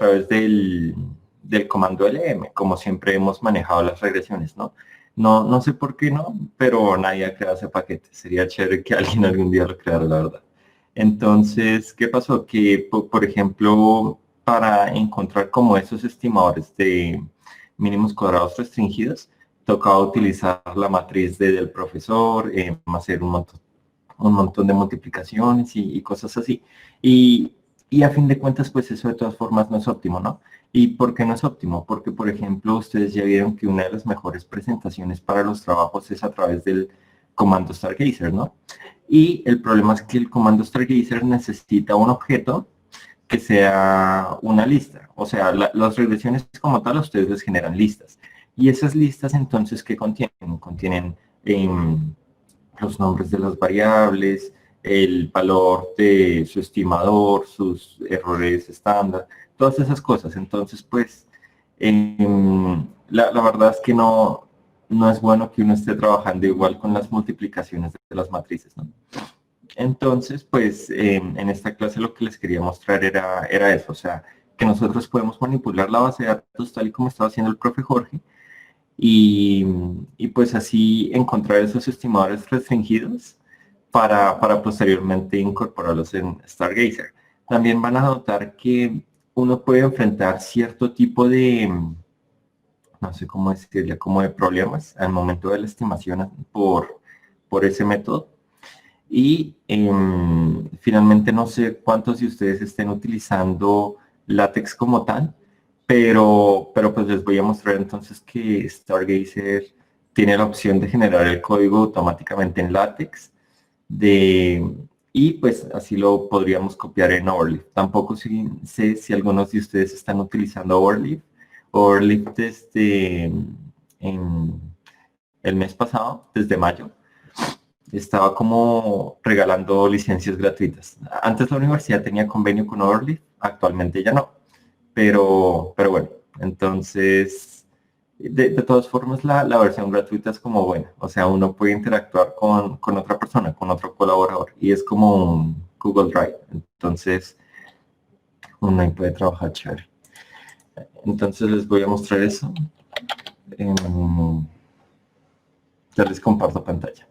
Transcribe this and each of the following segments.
través del comando LM, como siempre hemos manejado las regresiones, ¿no? No sé por qué no, pero nadie ha creado ese paquete. Sería chévere que alguien algún día lo creara, la verdad. Entonces, ¿qué pasó? Que, por ejemplo, para encontrar como esos estimadores de mínimos cuadrados restringidos, tocaba utilizar la matriz del profesor, hacer un montón de multiplicaciones y cosas así. Y a fin de cuentas, pues eso de todas formas no es óptimo, ¿no? ¿Y por qué no es óptimo? Porque, por ejemplo, ustedes ya vieron que una de las mejores presentaciones para los trabajos es a través del comando Stargazer, ¿no? Y el problema es que el comando Stargazer necesita un objeto que sea una lista. O sea, las regresiones como tal, ustedes les generan listas. Y esas listas, entonces, ¿qué contienen? Contienen los nombres de las variables, el valor de su estimador, sus errores estándar, todas esas cosas. Entonces, pues, la verdad es que no es bueno que uno esté trabajando igual con las multiplicaciones de las matrices, ¿no? Entonces, pues, en esta clase lo que les quería mostrar era eso, o sea, que nosotros podemos manipular la base de datos tal y como estaba haciendo el profe Jorge, y, y pues así encontrar esos estimadores restringidos para posteriormente incorporarlos en Stargazer. También van a notar que uno puede enfrentar cierto tipo de, no sé cómo decirle, como de problemas al momento de la estimación por ese método. Y finalmente no sé cuántos de ustedes estén utilizando LaTeX como tal, pero pues les voy a mostrar entonces que Stargazer tiene la opción de generar el código automáticamente en LaTeX y pues así lo podríamos copiar en Overleaf. Tampoco sé si algunos de ustedes están utilizando Overleaf. Overleaf desde el mes pasado, desde mayo, estaba como regalando licencias gratuitas. Antes la universidad tenía convenio con Overleaf, actualmente ya no. Pero bueno, entonces, de todas formas, la versión gratuita es como buena. O sea, uno puede interactuar con otra persona, con otro colaborador. Y es como un Google Drive. Entonces, uno ahí puede trabajar chévere. Entonces, les voy a mostrar eso. Ya les comparto pantalla.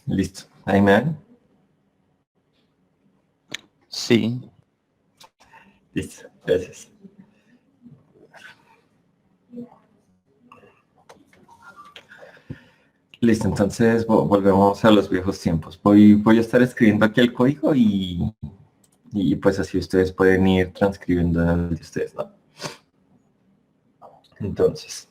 Listo. Ahí me ven. Sí. Listo. Gracias. Listo, entonces volvemos a los viejos tiempos. Voy a estar escribiendo aquí el código y pues así ustedes pueden ir transcribiendo en el de ustedes, ¿no? Entonces.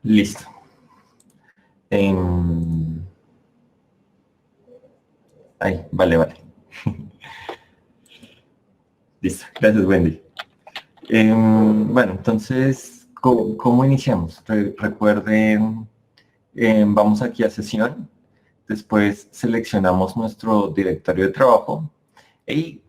Listo. Ahí, vale. Listo, gracias Wendy. Bueno, entonces, ¿cómo iniciamos? Recuerden, vamos aquí a sesión, después seleccionamos nuestro directorio de trabajo y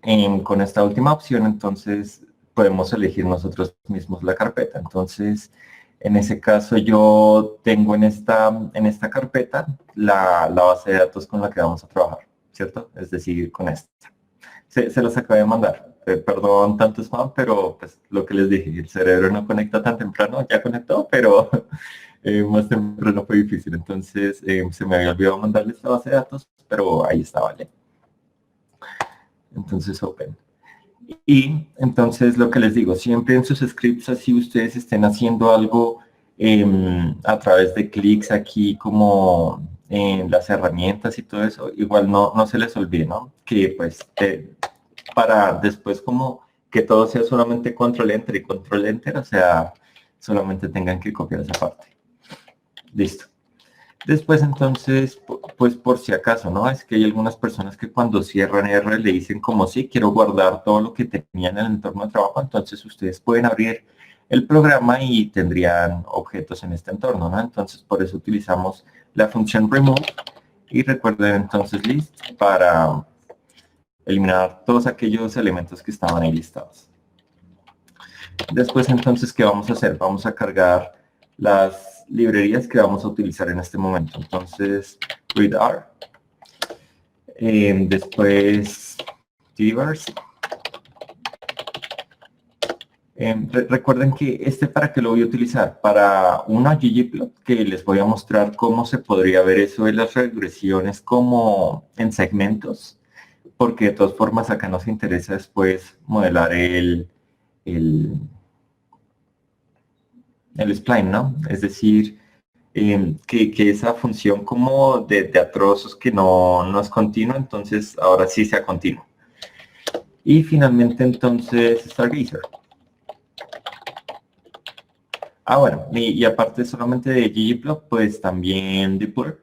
con esta última opción entonces podemos elegir nosotros mismos la carpeta. Entonces, en ese caso yo tengo en esta carpeta la base de datos con la que vamos a trabajar, ¿cierto? Es decir, con esta. Se los acabé de mandar. Perdón tanto spam, pero pues lo que les dije, el cerebro no conecta tan temprano, ya conectó, pero más temprano fue difícil. Entonces se me había olvidado mandarles la base de datos, pero ahí está, ¿vale? Entonces open. Y entonces lo que les digo, siempre en sus scripts, así ustedes estén haciendo algo a través de clics aquí como en las herramientas y todo eso, igual no se les olvide, ¿no? Que pues para después como que todo sea solamente control enter y control enter, o sea, solamente tengan que copiar esa parte. Listo. Después entonces, pues por si acaso, ¿no? Es que hay algunas personas que cuando cierran R le dicen como sí, quiero guardar todo lo que tenían en el entorno de trabajo, entonces ustedes pueden abrir el programa y tendrían objetos en este entorno, ¿no? Entonces por eso utilizamos la función remove y recuerden entonces list para eliminar todos aquellos elementos que estaban ahí listados. Después entonces, ¿qué vamos a hacer? Vamos a cargar las librerías que vamos a utilizar en este momento. Entonces, readr, después tvars. Recuerden que para qué lo voy a utilizar, para una ggplot que les voy a mostrar cómo se podría ver eso de las regresiones como en segmentos, porque de todas formas acá nos interesa después modelar el spline, ¿no? Es decir, que esa función como de a trozos que no es continua, entonces ahora sí sea continua. Y finalmente entonces Stargazer. Bueno, y aparte solamente de ggplot, pues también Depur,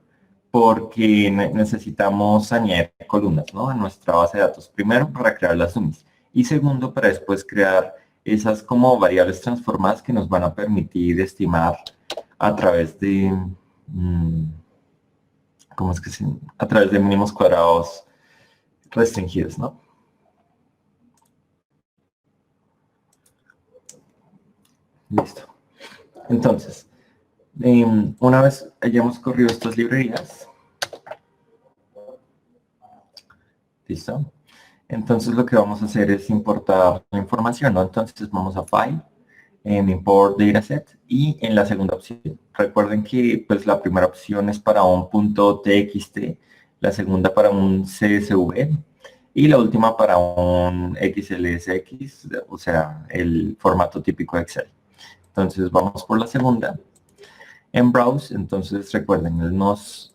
porque necesitamos añadir columnas, ¿no? A nuestra base de datos. Primero, para crear las dummies. Y segundo, para después crear esas como variables transformadas que nos van a permitir estimar a través de... ¿cómo es que se...? A través de mínimos cuadrados restringidos, ¿no? Listo. Entonces, una vez hayamos corrido estas librerías, ¿listo? Entonces lo que vamos a hacer es importar la información, ¿no? Entonces vamos a File, Import Dataset y en la segunda opción, recuerden que pues la primera opción es para un .txt, la segunda para un CSV y la última para un XLSX, o sea, el formato típico de Excel. Entonces vamos por la segunda. En Browse, entonces recuerden, él nos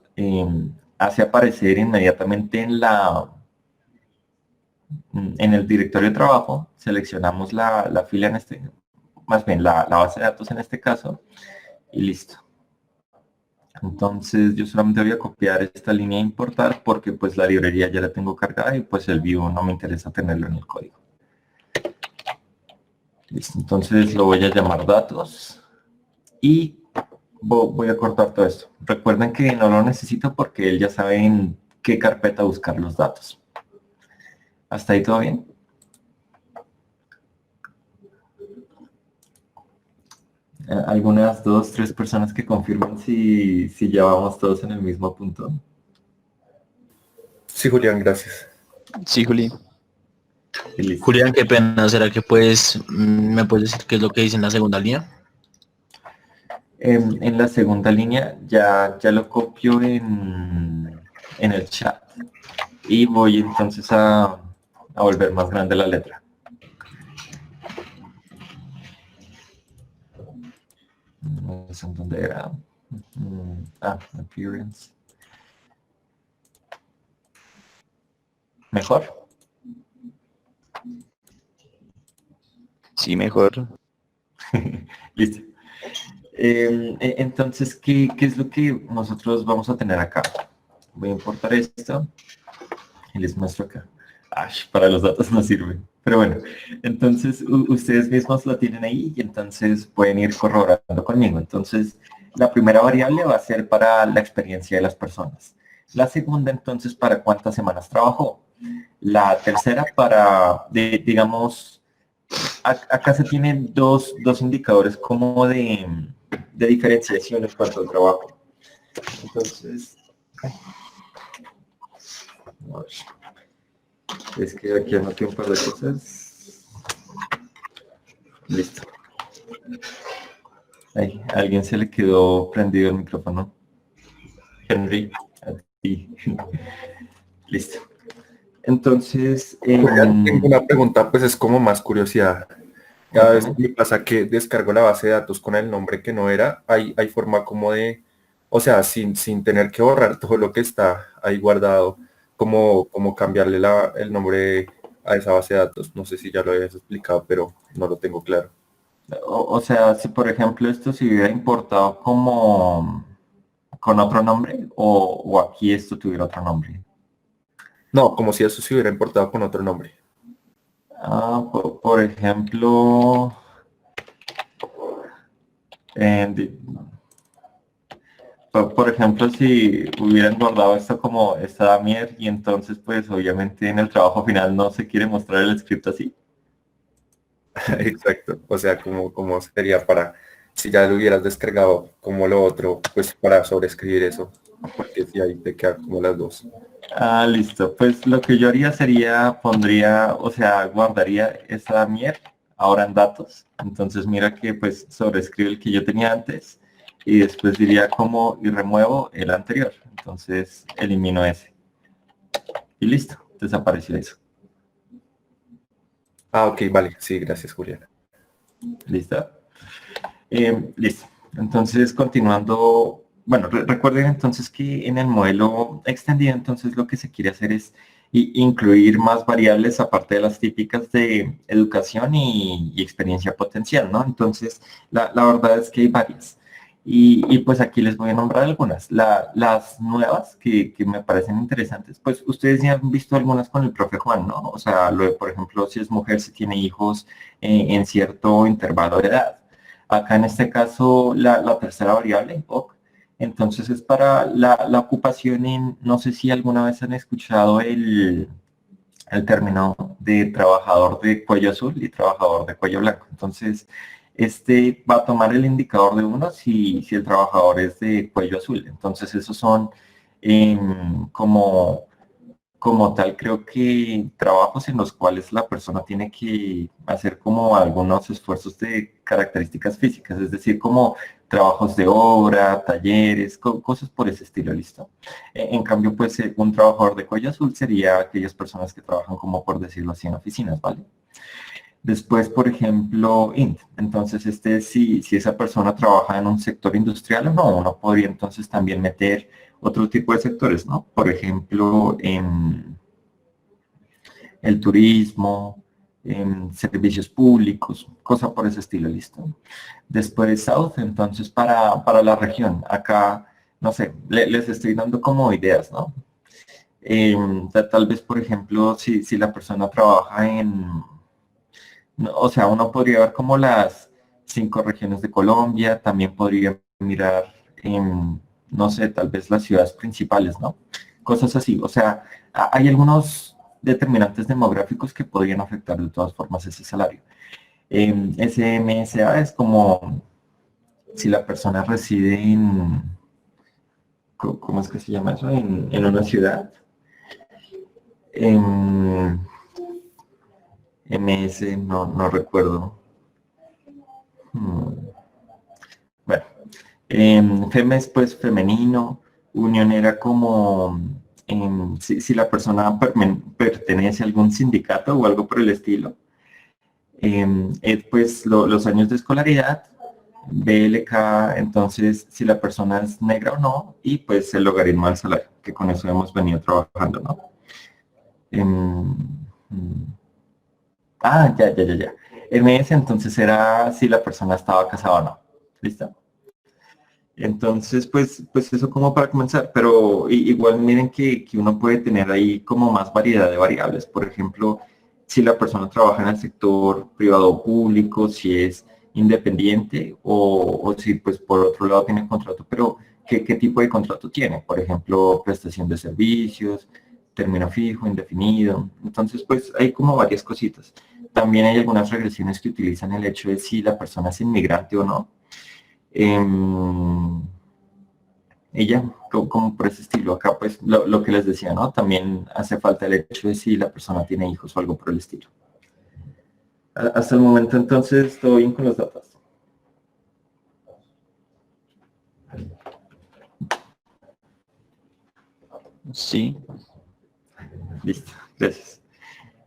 hace aparecer inmediatamente en el directorio de trabajo, seleccionamos la fila más bien la base de datos en este caso, y listo. Entonces yo solamente voy a copiar esta línea e importar porque pues la librería ya la tengo cargada y pues el view no me interesa tenerlo en el código. Listo, entonces lo voy a llamar datos y voy a cortar todo esto. Recuerden que no lo necesito porque él ya sabe en qué carpeta buscar los datos. ¿Hasta ahí todo bien? Algunas 2, 3 personas que confirman si ya vamos todos en el mismo punto. Sí, Julián, gracias. Sí, Juli. Julián, qué pena, ¿será que me puedes decir qué es lo que dice en la segunda línea? En la segunda línea ya lo copio en el chat y voy entonces a volver más grande la letra. No sé en dónde era. Appearance. ¿Mejor? Sí, mejor. Listo. Entonces, ¿qué es lo que nosotros vamos a tener acá? Voy a importar esto y les muestro acá. Para los datos no sirve. Pero bueno, entonces ustedes mismos lo tienen ahí y entonces pueden ir corroborando conmigo. Entonces, la primera variable va a ser para la experiencia de las personas. La segunda, entonces, para cuántas semanas trabajó. La tercera para, digamos, acá se tienen dos indicadores como de diferenciación en cuanto al trabajo. Entonces, es que aquí anoté un par de cosas. Listo. Ay, a alguien se le quedó prendido el micrófono. Henry, a ti. Listo. Entonces, Julián, tengo una pregunta, pues es como más curiosidad. Cada vez que me pasa que descargo la base de datos con el nombre que no era, hay forma como de, o sea, sin tener que borrar todo lo que está ahí guardado, como cambiarle el nombre a esa base de datos. No sé si ya lo habías explicado, pero no lo tengo claro. o sea, si por ejemplo esto se hubiera importado como con otro nombre o aquí esto tuviera otro nombre. No, como si eso se hubiera importado con otro nombre. Por ejemplo, en di- por ejemplo, si hubieran guardado esto como esta Damier y entonces pues obviamente en el trabajo final no se quiere mostrar el script así. Exacto. O sea, como sería para, si ya lo hubieras descargado como lo otro, pues para sobreescribir eso, porque si ahí te quedan como las dos. Listo. Pues lo que yo haría sería, pondría, o sea, guardaría esa mier ahora en datos. Entonces mira que pues sobrescribe el que yo tenía antes y después diría como y remuevo el anterior. Entonces elimino ese. Y listo, desapareció eso. Ah, ok, vale. Sí, gracias, Julián. ¿Listo? Listo. Entonces, continuando, bueno, recuerden entonces que en el modelo extendido, entonces lo que se quiere hacer es incluir más variables aparte de las típicas de educación y experiencia potencial, ¿no? Entonces, la verdad es que hay varias. Y pues aquí les voy a nombrar algunas. Las nuevas que me parecen interesantes, pues ustedes ya han visto algunas con el profe Juan, ¿no? O sea, lo de, por ejemplo, si es mujer, si tiene hijos en cierto intervalo de edad. Acá en este caso, la tercera variable, OK, entonces es para la ocupación en, no sé si alguna vez han escuchado el término de trabajador de cuello azul y trabajador de cuello blanco. Entonces, este va a tomar el indicador de uno si el trabajador es de cuello azul. Entonces, esos son como como tal, creo que trabajos en los cuales la persona tiene que hacer como algunos esfuerzos de características físicas, es decir, como trabajos de obra, talleres, cosas por ese estilo, ¿listo? En cambio, pues un trabajador de cuello azul sería aquellas personas que trabajan como por decirlo así en oficinas, ¿vale? Después, por ejemplo, entonces si esa persona trabaja en un sector industrial o no, uno podría entonces también meter otro tipo de sectores, ¿no? Por ejemplo, en el turismo, en servicios públicos, cosa por ese estilo, ¿listo? Después South, entonces para la región, acá, no sé, les estoy dando como ideas, ¿no? Tal vez, por ejemplo, si la persona trabaja o sea, uno podría ver como las 5 regiones de Colombia, también podría mirar en, no sé, tal vez las ciudades principales, ¿no? Cosas así. O sea, hay algunos determinantes demográficos que podrían afectar de todas formas ese salario. SMSA es como si la persona reside en, ¿cómo es que se llama eso? En una ciudad. En MS, no recuerdo. Hmm. Bueno, Feme es pues femenino, unión era como si la persona pertenece a algún sindicato o algo por el estilo. Pues los años de escolaridad, BLK, entonces si la persona es negra o no, y pues el logaritmo del salario, que con eso hemos venido trabajando, ¿no? Em, mm, ya. MS entonces era si la persona estaba casada o no. ¿Listo? Entonces, pues eso como para comenzar, pero igual miren que uno puede tener ahí como más variedad de variables. Por ejemplo, si la persona trabaja en el sector privado o público, si es independiente o si pues por otro lado tiene contrato, pero ¿qué tipo de contrato tiene? Por ejemplo, prestación de servicios, término fijo, indefinido. Entonces, pues hay como varias cositas. También hay algunas regresiones que utilizan el hecho de si la persona es inmigrante o no. Em, y ya, como por ese estilo. Acá pues lo que les decía, ¿no? También hace falta el hecho de si la persona tiene hijos o algo por el estilo. Hasta el momento entonces estoy bien con los datos. Sí. Listo. Gracias.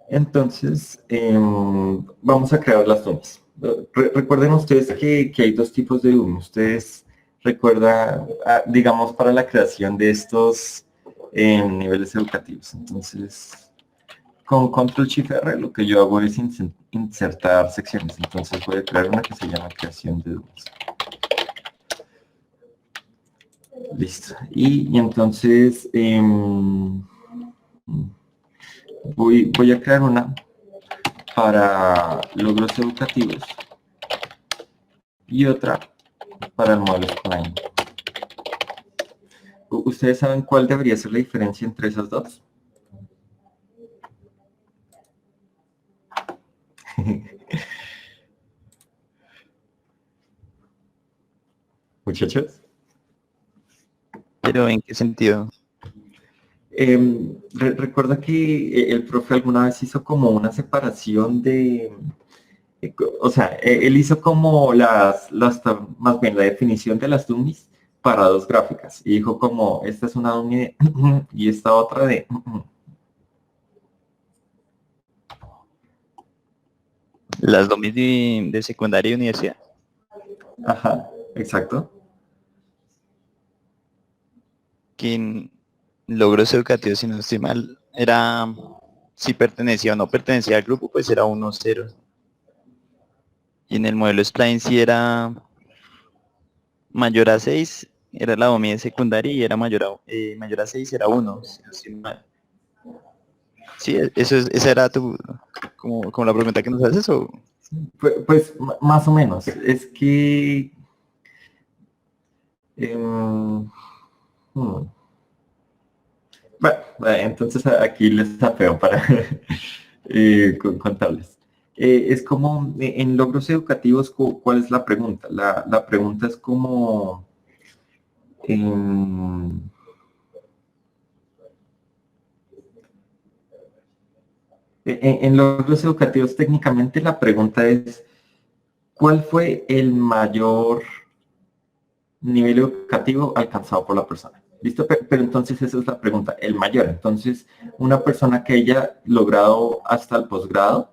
Entonces, vamos a crear las dummies. Recuerden ustedes que hay dos tipos de dummies. Ustedes recuerdan, digamos, para la creación de estos niveles educativos. Entonces, con Control Shift R lo que yo hago es insertar secciones. Entonces voy a crear una que se llama creación de dummies. Listo. Y entonces voy a crear una para logros educativos y otra para el modelo Spline. ¿Ustedes saben cuál debería ser la diferencia entre esas dos? Muchachos. ¿Pero en qué sentido? Recuerda que el profe alguna vez hizo como una separación de, o sea, él hizo como más bien la definición de las dummies para dos gráficas y dijo como esta es una dummy de y esta otra de Las dummies de secundaria y universidad. ajá, exacto. Que en logros educativos, si no estoy mal, era si pertenecía o no pertenecía al grupo, pues era 1-0. Y en el modelo Spline si era mayor a 6, era la dummy de secundaria y era mayor a 6 era 1, si no estoy mal. Sí, esa era como la pregunta que nos haces, o Pues más o menos. Es que hmm. Bueno, entonces aquí les tapeo para contarles. Es como en logros educativos, ¿cuál es la pregunta? La pregunta es como en logros educativos técnicamente la pregunta es ¿cuál fue el mayor nivel educativo alcanzado por la persona? ¿Listo? Pero entonces esa es la pregunta, el mayor. Entonces, una persona que haya logrado hasta el posgrado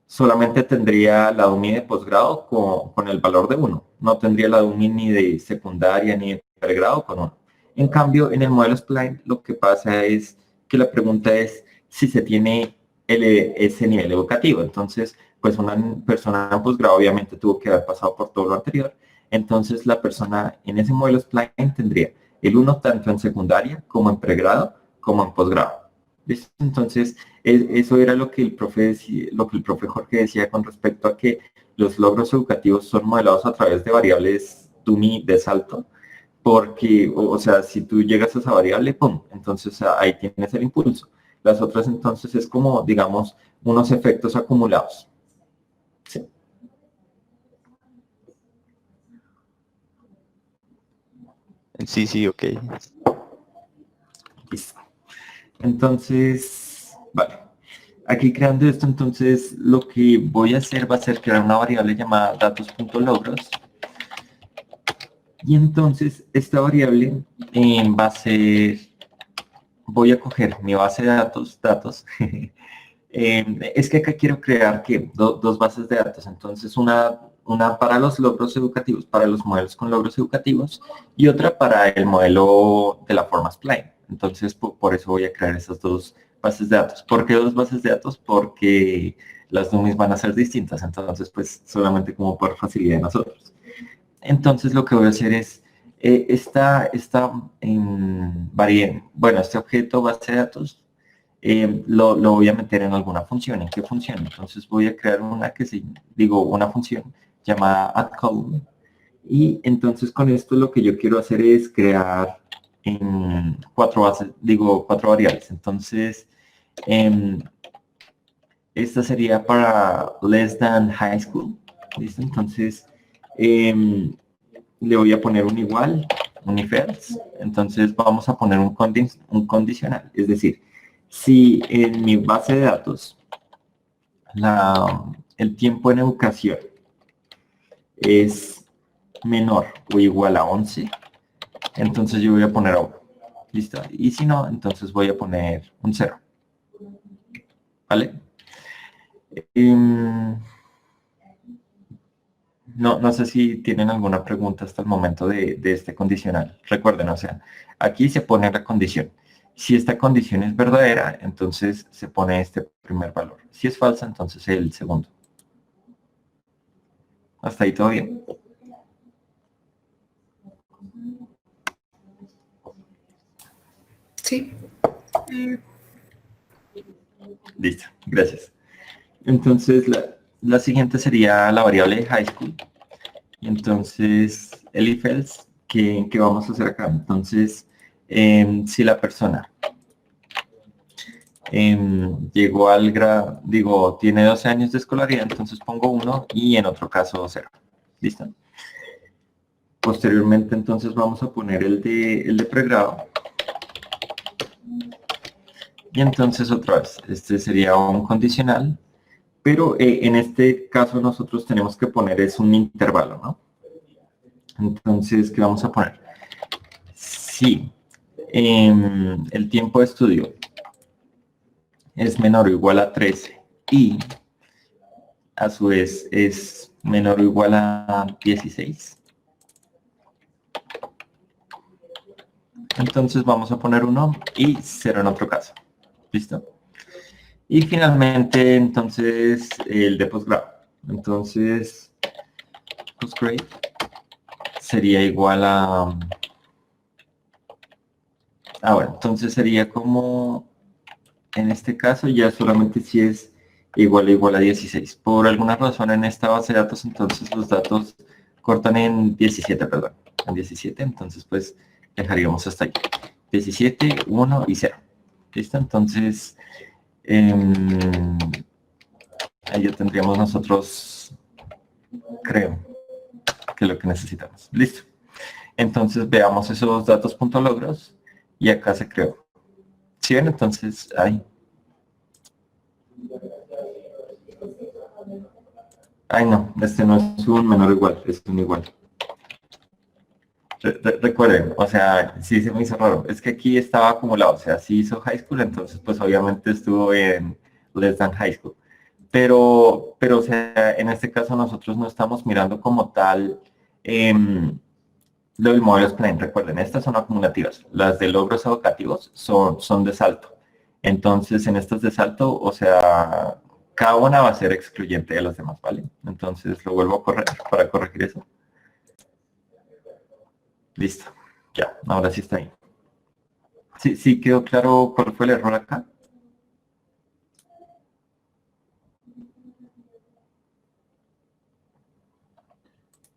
solamente tendría la DUMI de posgrado con el valor de 1. No tendría la DUMI ni de secundaria ni de pregrado con 1. En cambio, en el modelo Spline lo que pasa es que la pregunta es si se tiene ese nivel educativo. Entonces, pues una persona en posgrado obviamente tuvo que haber pasado por todo lo anterior. Entonces, la persona en ese modelo Spline tendría el 1 tanto en secundaria como en pregrado como en posgrado. ¿Listo? Entonces, eso era lo que el profe Jorge decía con respecto a que los logros educativos son modelados a través de variables DUMI de salto, porque, o sea, si tú llegas a esa variable, ¡pum! Entonces ahí tienes el impulso. Las otras entonces es como, digamos, unos efectos acumulados. Sí. sí, ok. Listo. Entonces, vale. Aquí creando esto, entonces lo que voy a hacer va a ser crear una variable llamada datos.logros. Y entonces esta variable va a ser, voy a coger mi base de datos. Es que acá quiero crear que dos bases de datos. Entonces una para los logros educativos, para los modelos con logros educativos, y otra para el modelo de la forma Spline. Entonces por eso voy a crear esas dos bases de datos. ¿Por qué dos bases de datos? Porque las dummies van a ser distintas. Entonces pues solamente como por facilidad de nosotros. Entonces lo que voy a hacer es este objeto base de datos lo voy a meter en alguna función. ¿En qué función? Entonces voy a crear una función llamada addColumn. Y entonces con esto lo que yo quiero hacer es crear cuatro variables. Entonces, esta sería para less than high school. ¿Listo? Entonces, le voy a poner un igual, un if else. Entonces vamos a poner un condicional. Es decir, si en mi base de datos el tiempo en educación es menor o igual a 11, entonces yo voy a poner 1. ¿Listo? Y si no, entonces voy a poner un 0. ¿vale? No sé si tienen alguna pregunta hasta el momento de este condicional. Recuerden, o sea, aquí se pone la condición. Si esta condición es verdadera, entonces se pone este primer valor. Si es falsa, entonces el segundo. ¿Hasta ahí todo bien? Sí. Listo, gracias. Entonces, la siguiente sería la variable de high school. Y entonces, el if else, ¿qué vamos a hacer acá? Entonces, si la persona llegó al grado, digo, tiene 12 años de escolaridad, entonces pongo 1 y en otro caso 0. ¿Listo? Posteriormente, entonces vamos a poner el de pregrado. Y entonces otra vez, este sería un condicional, pero en este caso nosotros tenemos que poner es un intervalo, ¿no? Entonces, ¿qué vamos a poner? Si el tiempo de estudio es menor o igual a 13 y a su vez es menor o igual a 16, entonces vamos a poner 1 y 0 en otro caso. ¿Listo? Y finalmente, entonces, el de posgrado. Entonces, postgrade sería igual a... bueno, entonces sería como... En este caso ya solamente si es igual a 16. Por alguna razón en esta base de datos, entonces los datos cortan en 17, perdón. En 17, entonces pues dejaríamos hasta ahí. 17, 1 y 0. ¿Listo? Entonces, ahí ya tendríamos nosotros, creo, que es lo que necesitamos. Listo. Entonces veamos esos datos punto logros y acá se creó. ¿Sí ven? Entonces, ahí. Ay, no, este no es un menor o igual, es un igual. Recuerden, o sea, sí se me hizo raro. Es que aquí estaba acumulado, o sea, sí hizo high school, entonces pues obviamente estuvo en less than high school. Pero o sea, en este caso nosotros no estamos mirando como tal lo del modelo Spline. Recuerden, estas son acumulativas. Las de logros educativos son de salto. Entonces, en estas de salto, o sea, cada una va a ser excluyente de las demás, ¿vale? Entonces lo vuelvo a correr para corregir eso. Listo. Ya, ahora sí está ahí. Sí quedó claro cuál fue el error acá.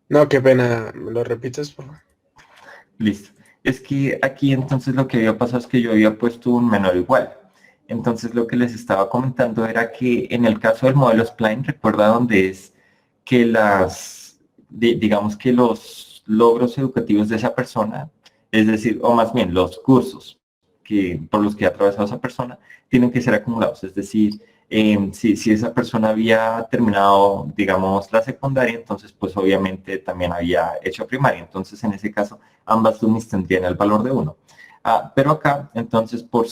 No, qué pena. ¿Me lo repites, por favor? Listo. Es que aquí entonces lo que había pasado es que yo había puesto un menor igual. Entonces lo que les estaba comentando era que en el caso del modelo Spline, recuerda donde es que digamos que los logros educativos de esa persona, es decir, o más bien los cursos por los que ha atravesado esa persona, tienen que ser acumulados. Es decir, si esa persona había terminado, digamos, la secundaria, entonces pues obviamente también había hecho primaria. Entonces en ese caso ambas sumis tendrían el valor de 1. Pero acá, entonces por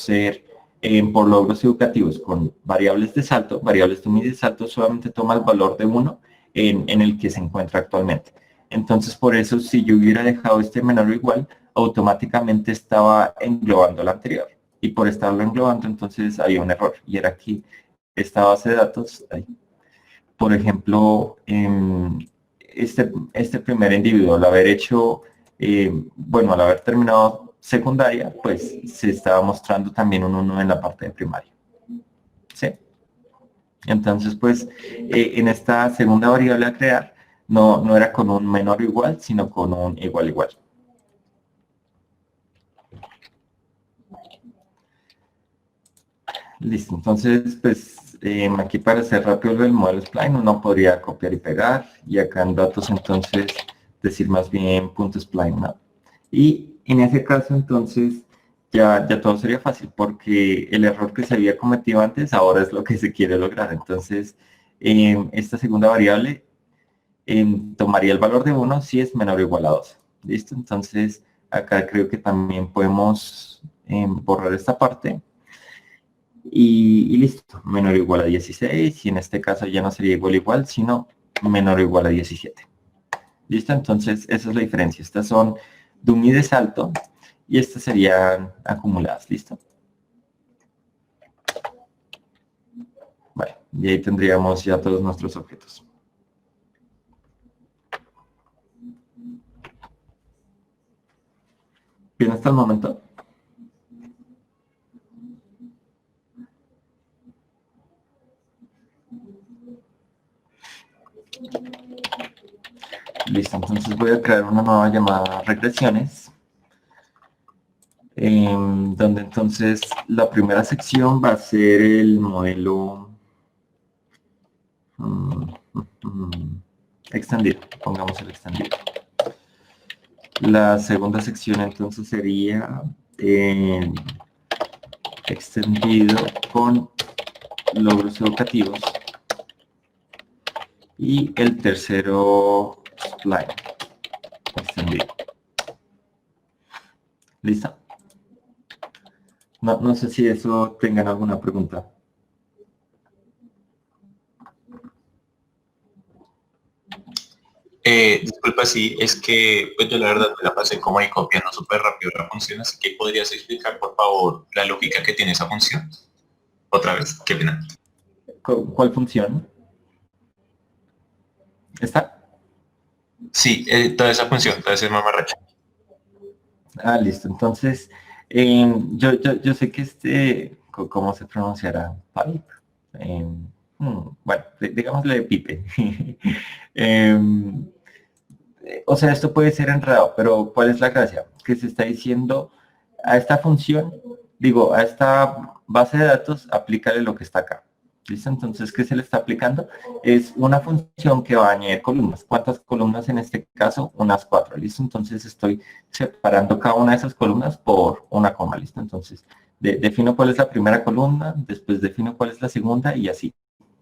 logros educativos con variables de salto, variables de de salto, solamente toma el valor de 1 en el que se encuentra actualmente. Entonces, por eso, si yo hubiera dejado este menor o igual, automáticamente estaba englobando el anterior. Y por estarlo englobando, entonces había un error. Y era aquí, esta base de datos, ahí. Por ejemplo, este primer individuo, al haber hecho, bueno, al haber terminado secundaria, pues se estaba mostrando también un 1 en la parte de primaria. ¿Sí? Entonces, pues, en esta segunda variable a crear, no era con un menor o igual, sino con un igual. Listo, entonces, pues, aquí para hacer rápido el modelo Spline, uno podría copiar y pegar, y acá en datos, entonces, decir más bien punto .spline, ¿no? Y en ese caso, entonces, ya todo sería fácil, porque el error que se había cometido antes, ahora es lo que se quiere lograr. Entonces, esta segunda variable tomaría el valor de 1 si es menor o igual a 2. ¿Listo? Entonces, acá creo que también podemos borrar esta parte. y listo, menor o igual a 16, y en este caso ya no sería igual, sino menor o igual a 17. ¿Listo? Entonces, esa es la diferencia. Estas son dummy de salto y estas serían acumuladas. ¿Listo? Vale, y ahí tendríamos ya todos nuestros objetos. Bien, hasta el momento. Listo, entonces voy a crear una nueva llamada regresiones, donde entonces la primera sección va a ser el modelo extendido, pongamos el extendido. La segunda sección entonces sería extendido con logros educativos y el tercero spline extendido. ¿Listo? No sé si eso tengan alguna pregunta. Disculpa, sí, es que pues yo la verdad me la pasé como ahí copiando súper rápido la función, así que podrías explicar por favor la lógica que tiene esa función. Otra vez, qué pena. ¿Cuál función? ¿Está? Sí, toda esa función, toda esa mamarracha. Ah, listo. Entonces, yo sé que ¿cómo se pronunciará? Pipe. Bueno, digámosle pipe. Em, o sea, esto puede ser enredado, pero ¿cuál es la gracia? Que se está diciendo a esta función, digo, a esta base de datos, aplícale lo que está acá. ¿Listo? Entonces, ¿qué se le está aplicando? Es una función que va a añadir columnas. ¿Cuántas columnas en este caso? Unas 4. ¿Listo? Entonces estoy separando cada una de esas columnas por una coma. ¿Listo? Entonces, defino cuál es la primera columna, después defino cuál es la segunda y así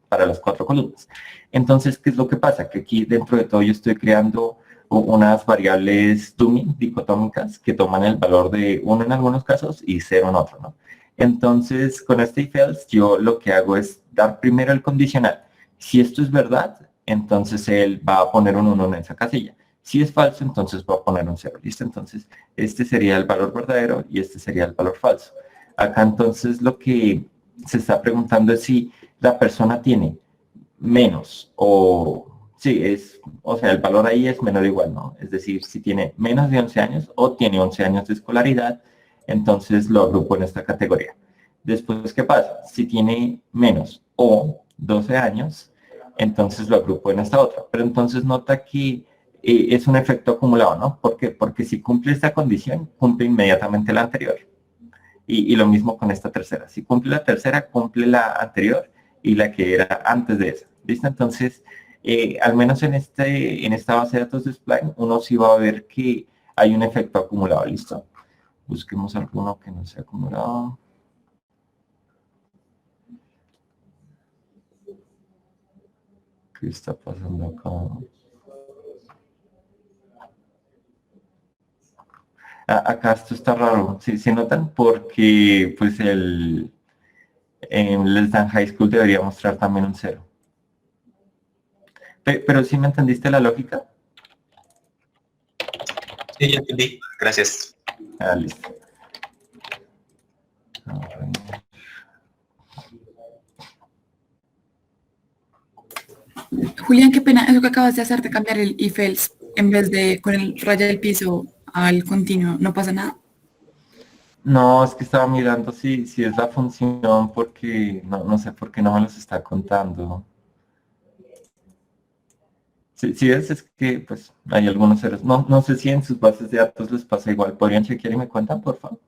para las 4 columnas. Entonces, ¿qué es lo que pasa? Que aquí dentro de todo yo estoy creando unas variables dummy dicotómicas que toman el valor de 1 en algunos casos y 0 en otro, ¿no? Entonces, con este if else, yo lo que hago es dar primero el condicional. Si esto es verdad, entonces él va a poner un 1 en esa casilla. Si es falso, entonces va a poner un 0. ¿Listo? Entonces, este sería el valor verdadero y este sería el valor falso. Acá entonces lo que se está preguntando es si la persona tiene menos o sí, o sea, el valor ahí es menor o igual, ¿no? Es decir, si tiene menos de 11 años o tiene 11 años de escolaridad, entonces lo agrupo en esta categoría. Después, ¿qué pasa? Si tiene menos o 12 años, entonces lo agrupo en esta otra. Pero entonces nota que es un efecto acumulado, ¿no? ¿Por qué? Porque si cumple esta condición, cumple inmediatamente la anterior. Y lo mismo con esta tercera. Si cumple la tercera, cumple la anterior y la que era antes de esa. ¿Listo? Entonces, al menos en esta base de datos de Spline, uno sí va a ver que hay un efecto acumulado. ¿Listo? Busquemos alguno que no sea acumulado. ¿Qué está pasando acá? Acá esto está raro. ¿Sí, se notan? Porque pues el Less Than High School debería mostrar también un 0. Pero ¿sí me entendiste la lógica? Sí, ya entendí. Gracias. Ah, listo. Julián, qué pena, eso que acabas de hacer de cambiar el if else en vez de con el raya del piso al continuo, ¿no pasa nada? No, es que estaba mirando si es la función porque no sé por qué no me los está contando. Si es que pues hay algunos errores. No sé si en sus bases de datos les pasa igual. ¿Podrían chequear y me cuentan, por favor?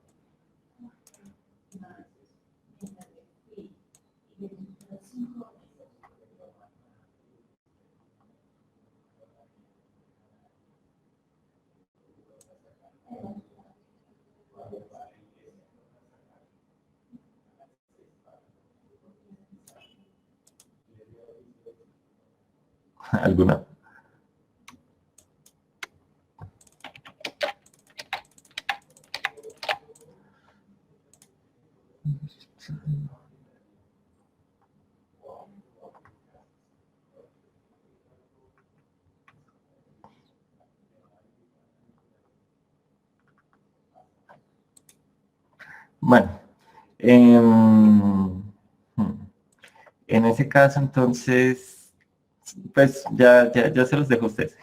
¿Alguna? Bueno, em, en ese caso entonces, pues ya se los dejo a ustedes.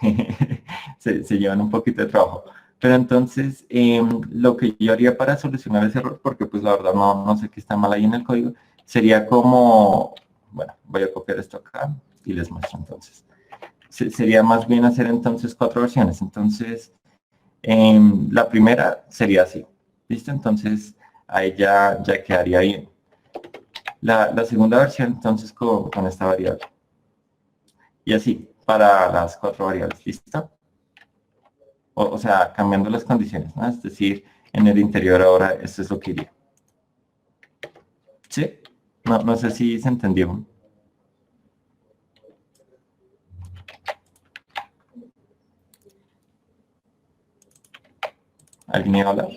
Se llevan un poquito de trabajo. Pero entonces, lo que yo haría para solucionar ese error, porque pues la verdad no sé qué está mal ahí en el código, sería como, bueno, voy a copiar esto acá y les muestro entonces. Sería más bien hacer entonces 4 versiones. Entonces, la primera sería así. ¿Listo? Entonces, ahí ya quedaría bien. La segunda versión entonces con esta variable. Y así, para las 4 variables. ¿Listo? O sea, cambiando las condiciones, ¿no? Es decir, en el interior ahora esto es lo que iría. ¿Sí? No sé si se entendió. ¿Alguien iba a hablar?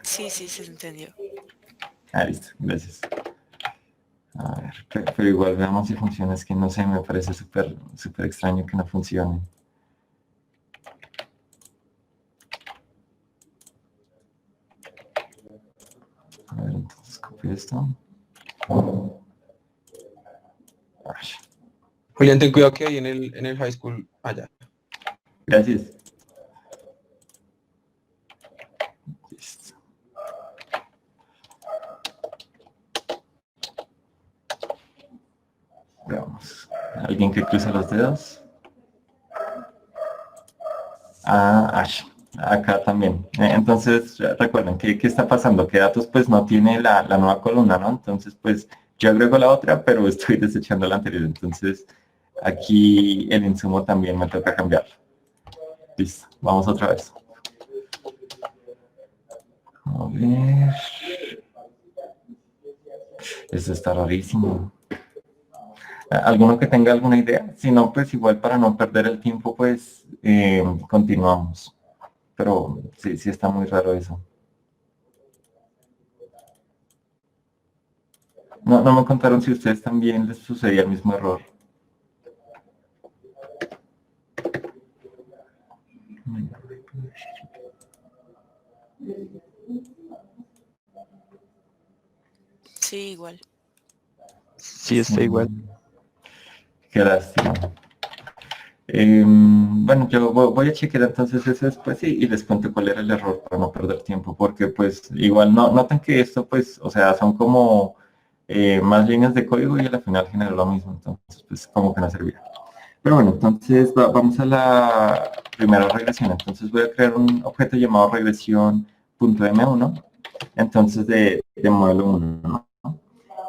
Sí, se entendió. Ah, listo, gracias. A ver, pero igual veamos si funciona. Es que no sé, me parece súper extraño que no funcione. A ver, entonces copio esto. Ay, Julián, ten cuidado que ahí en el high school, allá. gracias. Listo. Veamos. ¿Alguien que cruce los dedos? Ash. Acá también. Entonces, recuerden, ¿qué está pasando? Que datos pues no tiene la nueva columna, ¿no? Entonces, pues yo agrego la otra, pero estoy desechando la anterior. Entonces, aquí el insumo también me toca cambiarlo. Listo, vamos otra vez. A ver. Eso está rarísimo. ¿Alguno que tenga alguna idea? Si no, pues igual para no perder el tiempo, pues continuamos. Pero sí está muy raro eso. No me contaron si a ustedes también les sucedía el mismo error. Sí, igual. Sí, está igual. Qué lástima. Bueno, yo voy a chequear entonces eso después y les cuento cuál era el error para no perder tiempo, porque pues igual notan que esto pues, o sea, son como más líneas de código y al final genera lo mismo, entonces pues como que no servía. Pero bueno, entonces vamos a la primera regresión. Entonces voy a crear un objeto llamado regresión.m1, entonces de modelo 1, ¿no?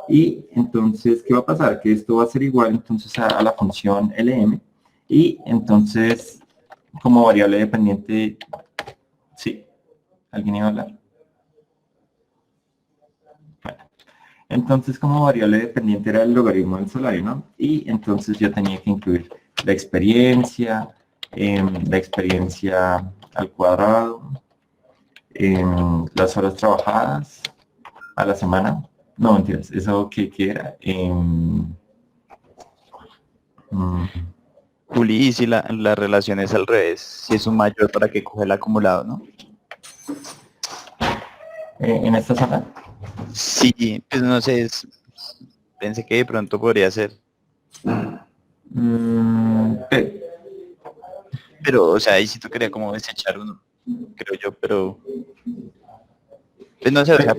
Y entonces, ¿qué va a pasar? Que esto va a ser igual entonces a la función lm, y entonces como variable dependiente, sí, ¿alguien iba a hablar? Bueno, entonces como variable dependiente era el logaritmo del salario, ¿no? Y entonces yo tenía que incluir la experiencia al cuadrado, las horas trabajadas a la semana. No, mentiras, eso que era. Juli, y si la relación es al revés, si es un mayor para que coge el acumulado, ¿no? En esta zona. Sí, pues no sé, pensé que de pronto podría ser. Pero, o sea, ahí sí tocaría como desechar uno, creo yo, pero... Pues no sé, o sea,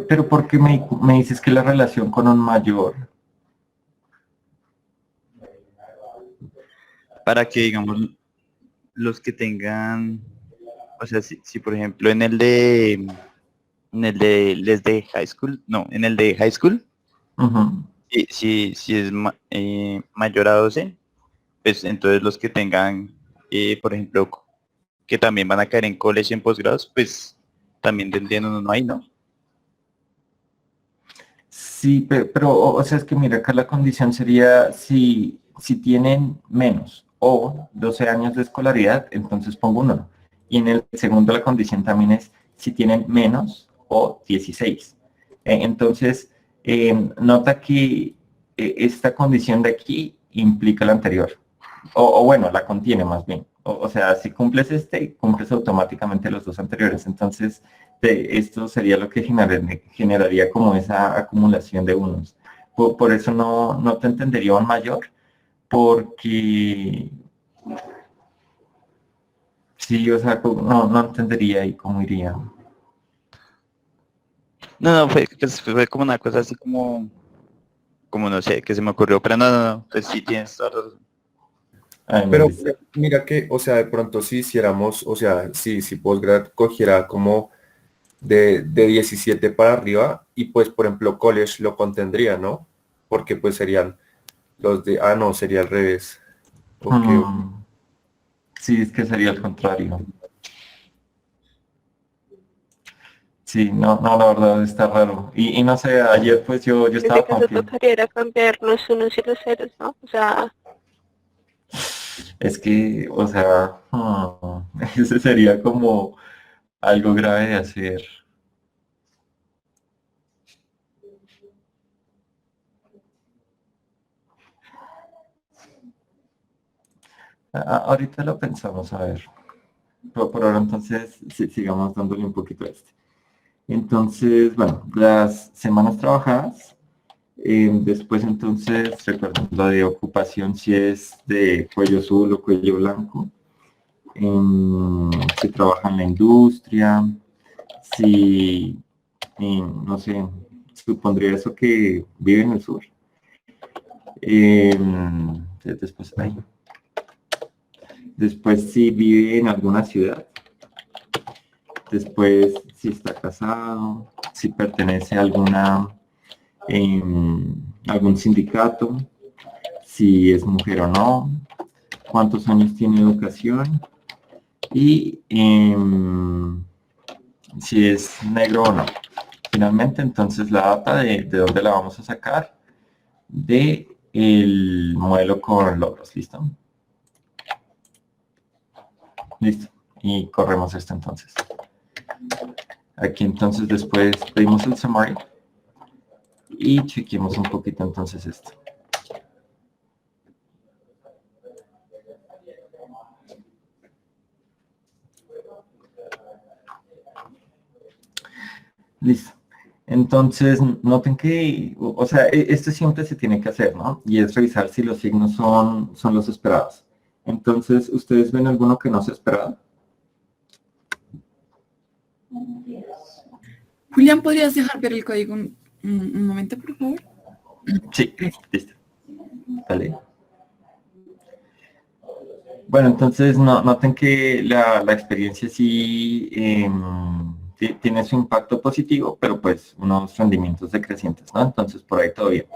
Pero ¿por qué me dices que la relación con un mayor? para que, digamos, los que tengan... O sea, si por ejemplo en el de les de high school, no, en el de high school, Ujú. si es mayor a 12, pues entonces los que tengan, por ejemplo, que también van a caer en college en posgrados, pues también tendrían uno ahí, ¿no? Sí, pero, o sea, es que mira, acá la condición sería si tienen menos o 12 años de escolaridad, entonces pongo un 1. Y en el segundo la condición también es si tienen menos o 16. Entonces, nota que esta condición de aquí implica la anterior. O bueno, la contiene más bien. O sea, si cumples este, cumples automáticamente los dos anteriores. Entonces, esto sería lo que generaría como esa acumulación de unos. Por eso no te entendería un mayor, porque sí, o sea, no entendería ahí cómo iría. No, fue como una cosa así como no sé, que se me ocurrió, pero no, pues sí tienes toda la razón. Ay, no, Pero listo. mira que, o sea, de pronto si hiciéramos, o sea, si Postgrad cogiera como de 17 para arriba y pues, por ejemplo, College lo contendría, ¿no? Porque pues serían los de, no, sería al revés. Ok, ok. Hmm, sí, es que sería el contrario. Sí, no, la verdad está raro. Y no sé, ayer pues yo En este estaba caso confiando. tocaría era cambiar los unos y los ceros, ¿no? O sea, Es que, o sea, ese sería como algo grave de hacer. Ahorita lo pensamos, a ver. Por ahora entonces sigamos dándole un poquito a este. Entonces, bueno, las semanas trabajadas, después entonces, recuerden, la de ocupación si es de cuello azul o cuello blanco, si trabaja en la industria, si, no sé, supondría eso que vive en el sur. Después, después si vive en alguna ciudad. Después si está casado, si pertenece a algún sindicato, si es mujer o no, cuántos años tiene educación y si es negro o no. Finalmente, entonces la data de dónde la vamos a sacar, de el modelo con logros. ¿Listo? Listo. Y corremos esto entonces. Aquí entonces después pedimos el summary y chequemos un poquito entonces esto. Listo. Entonces, noten que, o sea, esto siempre se tiene que hacer, ¿no? Y es revisar si los signos son los esperados. Entonces, ¿ustedes ven alguno que no se esperaba? Julián, ¿podrías dejar ver el código un momento, por favor? Sí, listo. Dale. Bueno, entonces noten que la experiencia sí tiene su impacto positivo, pero pues unos rendimientos decrecientes, ¿no? Entonces por ahí todo bien.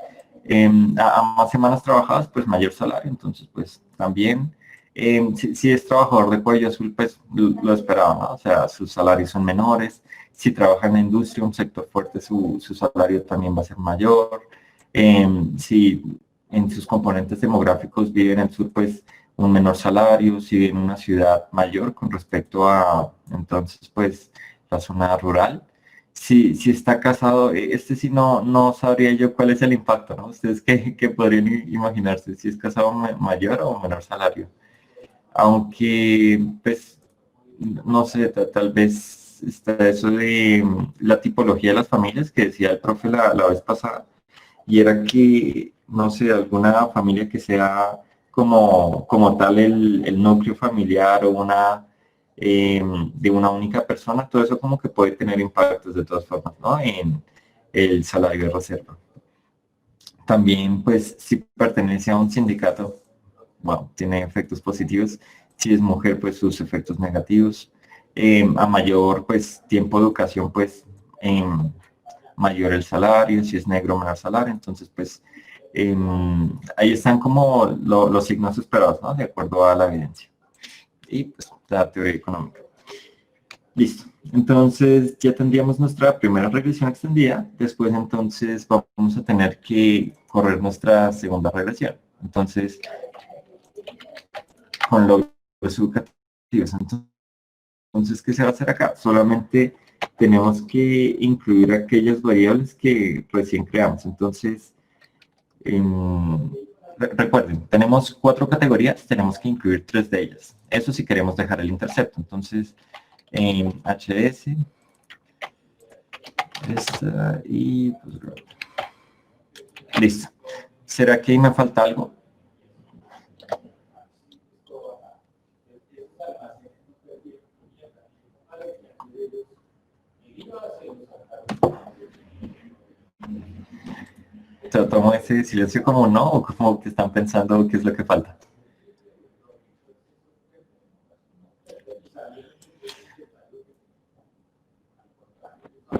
A más semanas trabajadas, pues mayor salario, entonces pues también. Si es trabajador de cuello azul, pues lo esperaba, ¿no? O sea, sus salarios son menores. Si trabaja en la industria, un sector fuerte, su salario también va a ser mayor. Si en sus componentes demográficos vive en el sur, pues un menor salario, si vive en una ciudad mayor con respecto a, entonces, pues, la zona rural. Si está casado, este sí no sabría yo cuál es el impacto, ¿no? Ustedes qué podrían imaginarse, si es casado mayor o menor salario. Aunque, pues, no sé, tal vez está eso de la tipología de las familias que decía el profe la vez pasada, y era que, no sé, alguna familia que sea como tal el núcleo familiar o de una única persona, todo eso como que puede tener impactos de todas formas, ¿no? En el salario de reserva. También, pues, si pertenece a un sindicato, bueno, tiene efectos positivos. Si es mujer, pues sus efectos negativos. A mayor, pues, tiempo de educación, pues, mayor el salario, si es negro, menor salario. Entonces, pues, ahí están como los signos esperados, ¿no? De acuerdo a la evidencia. Y, pues, la teoría económica. Listo. Entonces, ya tendríamos nuestra primera regresión extendida. Después, entonces, vamos a tener que correr nuestra segunda regresión. Entonces, con logros educativos. Entonces, ¿qué se va a hacer acá? Solamente tenemos que incluir aquellas variables que recién creamos. Entonces, Recuerden, tenemos 4 categorías, tenemos que incluir 3 de ellas. Eso si queremos dejar el intercepto. Entonces, en HS, esta y postgrado. Listo. ¿Será que ahí me falta algo? ¿Tomo ese silencio como no o como que están pensando qué es lo que falta?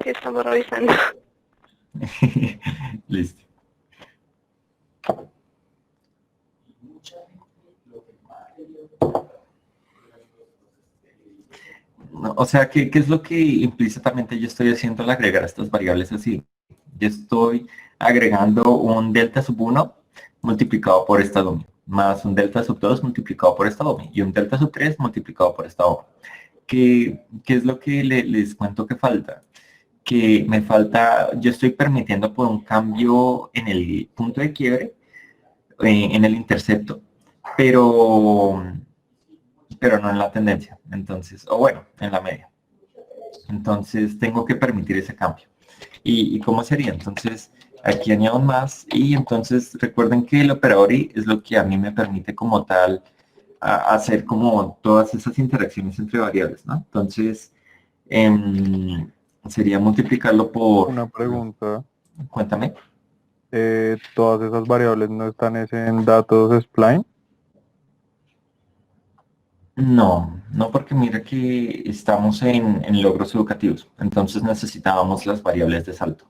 Que estamos revisando. Listo. No, o sea, ¿qué es lo que implícitamente yo estoy haciendo al agregar estas variables así? Yo estoy agregando un delta sub 1 multiplicado por esta domi, más un delta sub 2 multiplicado por esta domi, y un delta sub 3 multiplicado por esta domi. ¿Qué es lo que les cuento que falta? Que me falta, yo estoy permitiendo por un cambio en el punto de quiebre, en el intercepto, pero no en la tendencia, entonces, o bueno, en la media. Entonces tengo que permitir ese cambio. ¿Y cómo sería? Entonces, aquí añado un más y entonces recuerden que el operador i es lo que a mí me permite como tal hacer como todas esas interacciones entre variables, ¿no? Entonces, sería multiplicarlo por... Una pregunta. Cuéntame. ¿Todas esas variables no están en datos spline? No, no porque mira que estamos en logros educativos, entonces necesitábamos las variables de salto.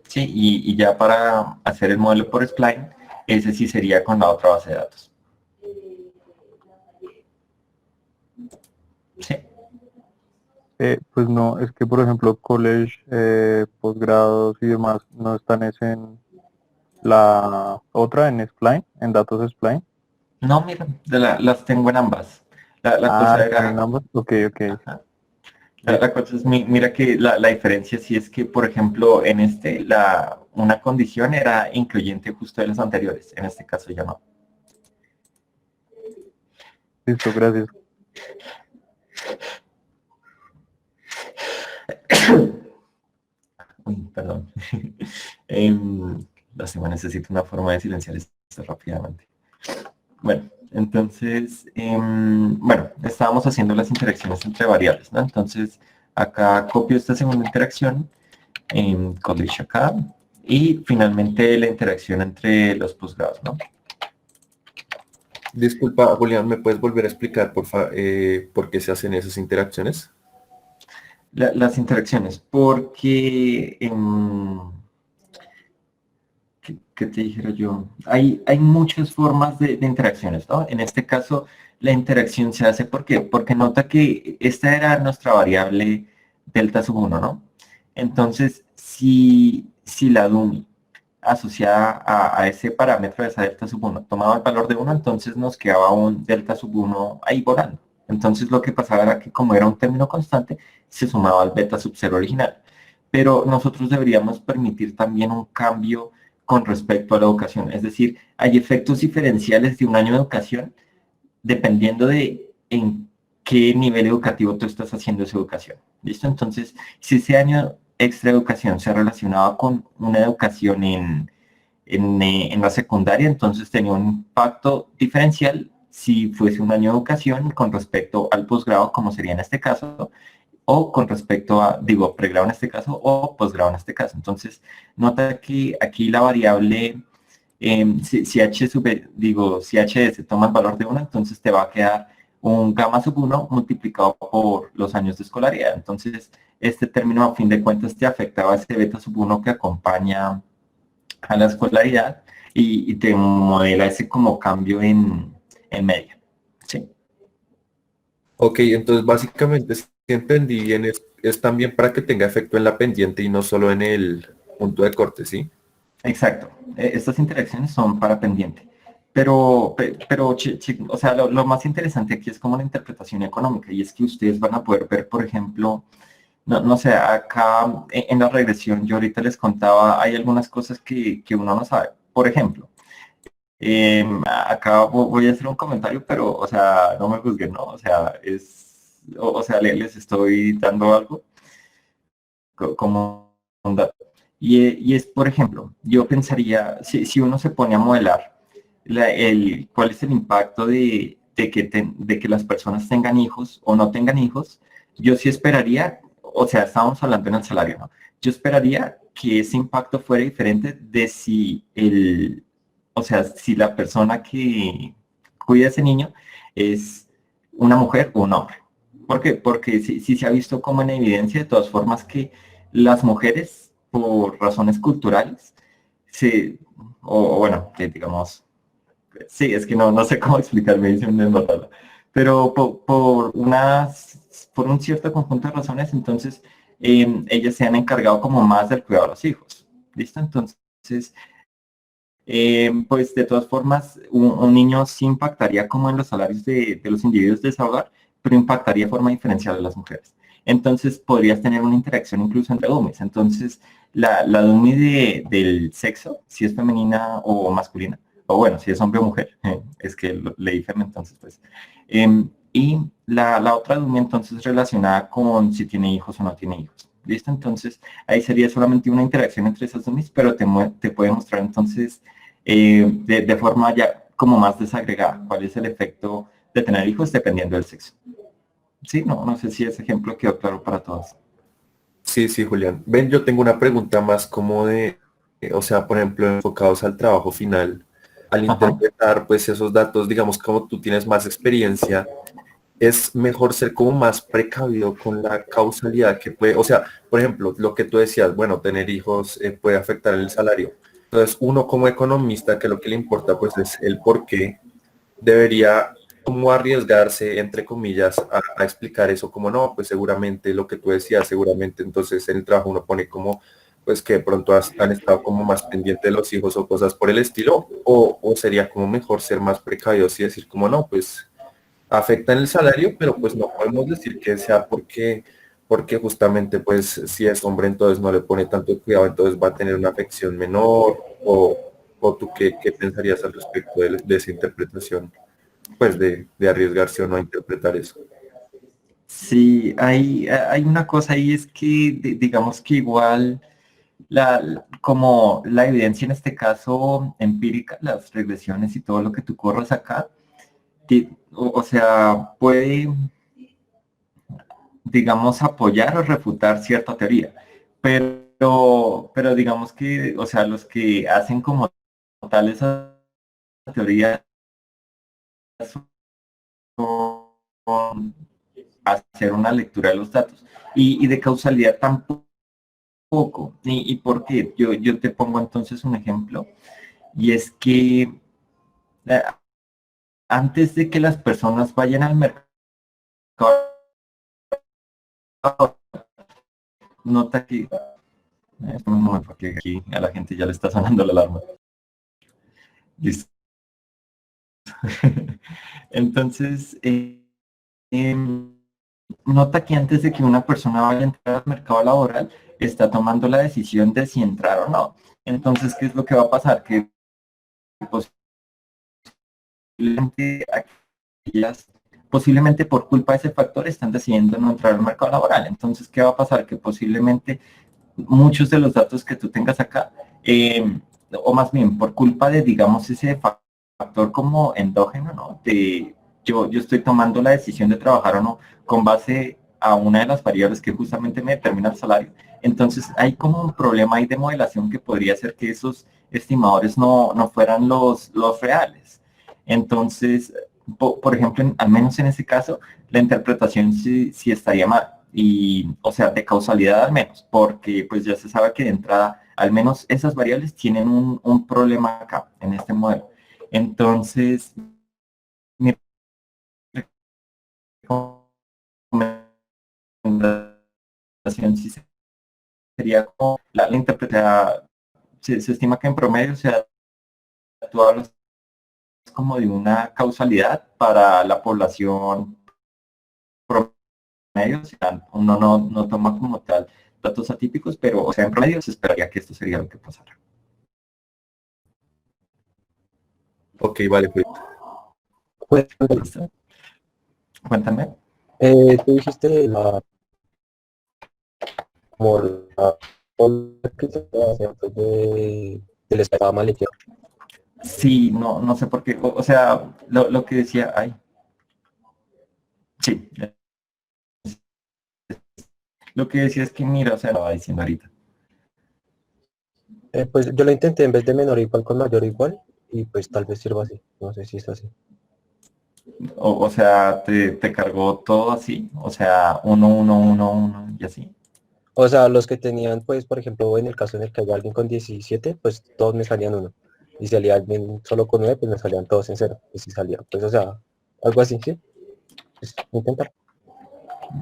Sí, y ya para hacer el modelo por spline, ese sí sería con la otra base de datos. Sí. Pues no, es que por ejemplo college, posgrados y demás no están en la otra, en spline, en datos spline. No, mira, las tengo en ambas. La cosa era... en ambas. Ok. Ajá. La cosa es, mira que la diferencia sí es que, por ejemplo, en una condición era incluyente justo de las anteriores. En este caso ya no. Listo, gracias. Uy, perdón. Lástima, necesito una forma de silenciar esto rápidamente. Bueno, entonces, bueno, estábamos haciendo las interacciones entre variables, ¿no? Entonces, acá copio esta segunda interacción, en college acá, y finalmente la interacción entre los posgrados, ¿no? Disculpa, Julián, ¿me puedes volver a explicar, por qué se hacen esas interacciones? Las interacciones, porque... ¿qué te dijera yo? Hay muchas formas de interacciones, ¿no? En este caso, la interacción se hace, ¿por qué? Porque nota que esta era nuestra variable delta sub 1, ¿no? Entonces, si la dummy asociada a ese parámetro de esa delta sub 1 tomaba el valor de 1, entonces nos quedaba un delta sub 1 ahí volando. Entonces, lo que pasaba era que como era un término constante, se sumaba al beta sub 0 original. Pero nosotros deberíamos permitir también un cambio con respecto a la educación. Es decir, hay efectos diferenciales de un año de educación dependiendo de en qué nivel educativo tú estás haciendo esa educación. ¿Listo? Entonces, si ese año extra de educación se relacionaba con una educación en la secundaria, entonces tenía un impacto diferencial si fuese un año de educación con respecto al posgrado, como sería en este caso, o con respecto a, pregrado en este caso, o posgrado en este caso. Entonces, nota que aquí la variable, si HS toma el valor de 1, entonces te va a quedar un gamma sub 1 multiplicado por los años de escolaridad. Entonces, este término, a fin de cuentas, te afectaba a ese beta sub 1 que acompaña a la escolaridad y te modela ese como cambio en media. ¿Sí? Ok, entonces básicamente, si entendí bien, es también para que tenga efecto en la pendiente y no solo en el punto de corte, ¿sí? Exacto. Estas interacciones son para pendiente. Pero o sea, lo más interesante aquí es como la interpretación económica, y es que ustedes van a poder ver, por ejemplo, no sé, acá en la regresión, yo ahorita les contaba, hay algunas cosas que uno no sabe. Por ejemplo, acá voy a hacer un comentario, pero, o sea, no me juzguen, ¿no? O sea, o sea, les estoy dando algo como un dato. Y es, por ejemplo, yo pensaría, si uno se pone a modelar cuál es el impacto de que las personas tengan hijos o no tengan hijos, yo sí esperaría, o sea, estábamos hablando en el salario, ¿no? Yo esperaría que ese impacto fuera diferente de si o sea, si la persona que cuida a ese niño es una mujer o un hombre. ¿Por qué? Porque sí se ha visto como en evidencia, de todas formas, que las mujeres, por razones culturales, o bueno, que digamos, sí, es que no sé cómo explicarme, dice una desmatada, pero por un cierto conjunto de razones, entonces, ellas se han encargado como más del cuidado de los hijos, ¿listo? Entonces, pues de todas formas, un niño sí impactaría como en los salarios de los individuos de ese hogar, pero impactaría de forma diferencial a las mujeres. Entonces podrías tener una interacción incluso entre dummies. Entonces la dummy del sexo, si es femenina o masculina, o bueno, si es hombre o mujer, es que leí fem, entonces pues. Y la otra dummy entonces relacionada con si tiene hijos o no tiene hijos. ¿Listo? Entonces ahí sería solamente una interacción entre esas dummies, pero te puede mostrar entonces de forma ya como más desagregada cuál es el efecto de tener hijos dependiendo del sexo. Sí, no sé si ese ejemplo quedó claro para todos. Sí, sí, Julián. Ven, yo tengo una pregunta más como o sea, por ejemplo, enfocados al trabajo final, al Ajá. interpretar pues esos datos, digamos, como tú tienes más experiencia, es mejor ser como más precavido con la causalidad que puede, o sea, por ejemplo, lo que tú decías, bueno, tener hijos puede afectar el salario. Entonces, uno como economista, que lo que le importa pues es el por qué, debería como arriesgarse, entre comillas, a explicar eso, como no, pues seguramente lo que tú decías, seguramente entonces en el trabajo uno pone como, pues que de pronto han estado como más pendientes de los hijos o cosas por el estilo, o sería como mejor ser más precavidos y decir como no, pues afecta en el salario, pero pues no podemos decir que sea porque justamente pues si es hombre entonces no le pone tanto cuidado, entonces va a tener una afección menor, o tú qué pensarías al respecto de esa interpretación, pues de arriesgarse o no a interpretar eso. Sí, hay una cosa ahí, es que digamos que igual como la evidencia en este caso empírica, las regresiones y todo lo que tú corres acá, o sea, puede, digamos, apoyar o refutar cierta teoría, pero digamos que, o sea, los que hacen como tal esa teoría son hacer una lectura de los datos y de causalidad tampoco. ¿Y por qué? Yo te pongo entonces un ejemplo, y es que eh, antes de que las personas vayan al mercado, nota que, un momento, porque aquí a la gente ya le está sonando la alarma. Listo. Entonces, nota que antes de que una persona vaya a entrar al mercado laboral, está tomando la decisión de si entrar o no. Entonces, ¿qué es lo que va a pasar? Que posiblemente posiblemente por culpa de ese factor están decidiendo no entrar al mercado laboral. Entonces, ¿qué va a pasar? Que posiblemente muchos de los datos que tú tengas acá, o más bien por culpa de, digamos, ese factor como endógeno, ¿no? Yo estoy tomando la decisión de trabajar o no con base a una de las variables que justamente me determina el salario. Entonces hay como un problema ahí de modelación que podría ser que esos estimadores no fueran los reales. Entonces, por ejemplo, al menos en ese caso, la interpretación sí estaría mal. Y, o sea, de causalidad al menos, porque pues ya se sabe que de entrada, al menos esas variables tienen un problema acá, en este modelo. Entonces, mi recomendación sí sería como la interpretación, se estima que en promedio tú hablas como de una causalidad para la población promedio, o sea, uno no toma como tal datos atípicos, pero o sea, en promedio se esperaría que esto sería lo que pasara. Ok, vale, pues. ¿Listo? Cuéntame. Tú dijiste como la crítica del estado mal hecho. Sí, no sé por qué, o sea, lo que decía, ay, sí, lo que decía es que mira, o sea, lo va diciendo ahorita. Pues yo lo intenté en vez de menor igual con mayor igual y pues tal vez sirva así. No sé si es así. O sea, te cargó todo así, o sea, 1 y así. O sea, los que tenían, pues, por ejemplo, en el caso en el que había alguien con 17 pues todos me salían uno. Y si salía alguien solo con 9 pues me salían todos en cero. Y si salía, pues, o sea, algo así, ¿sí? Pues, intentar.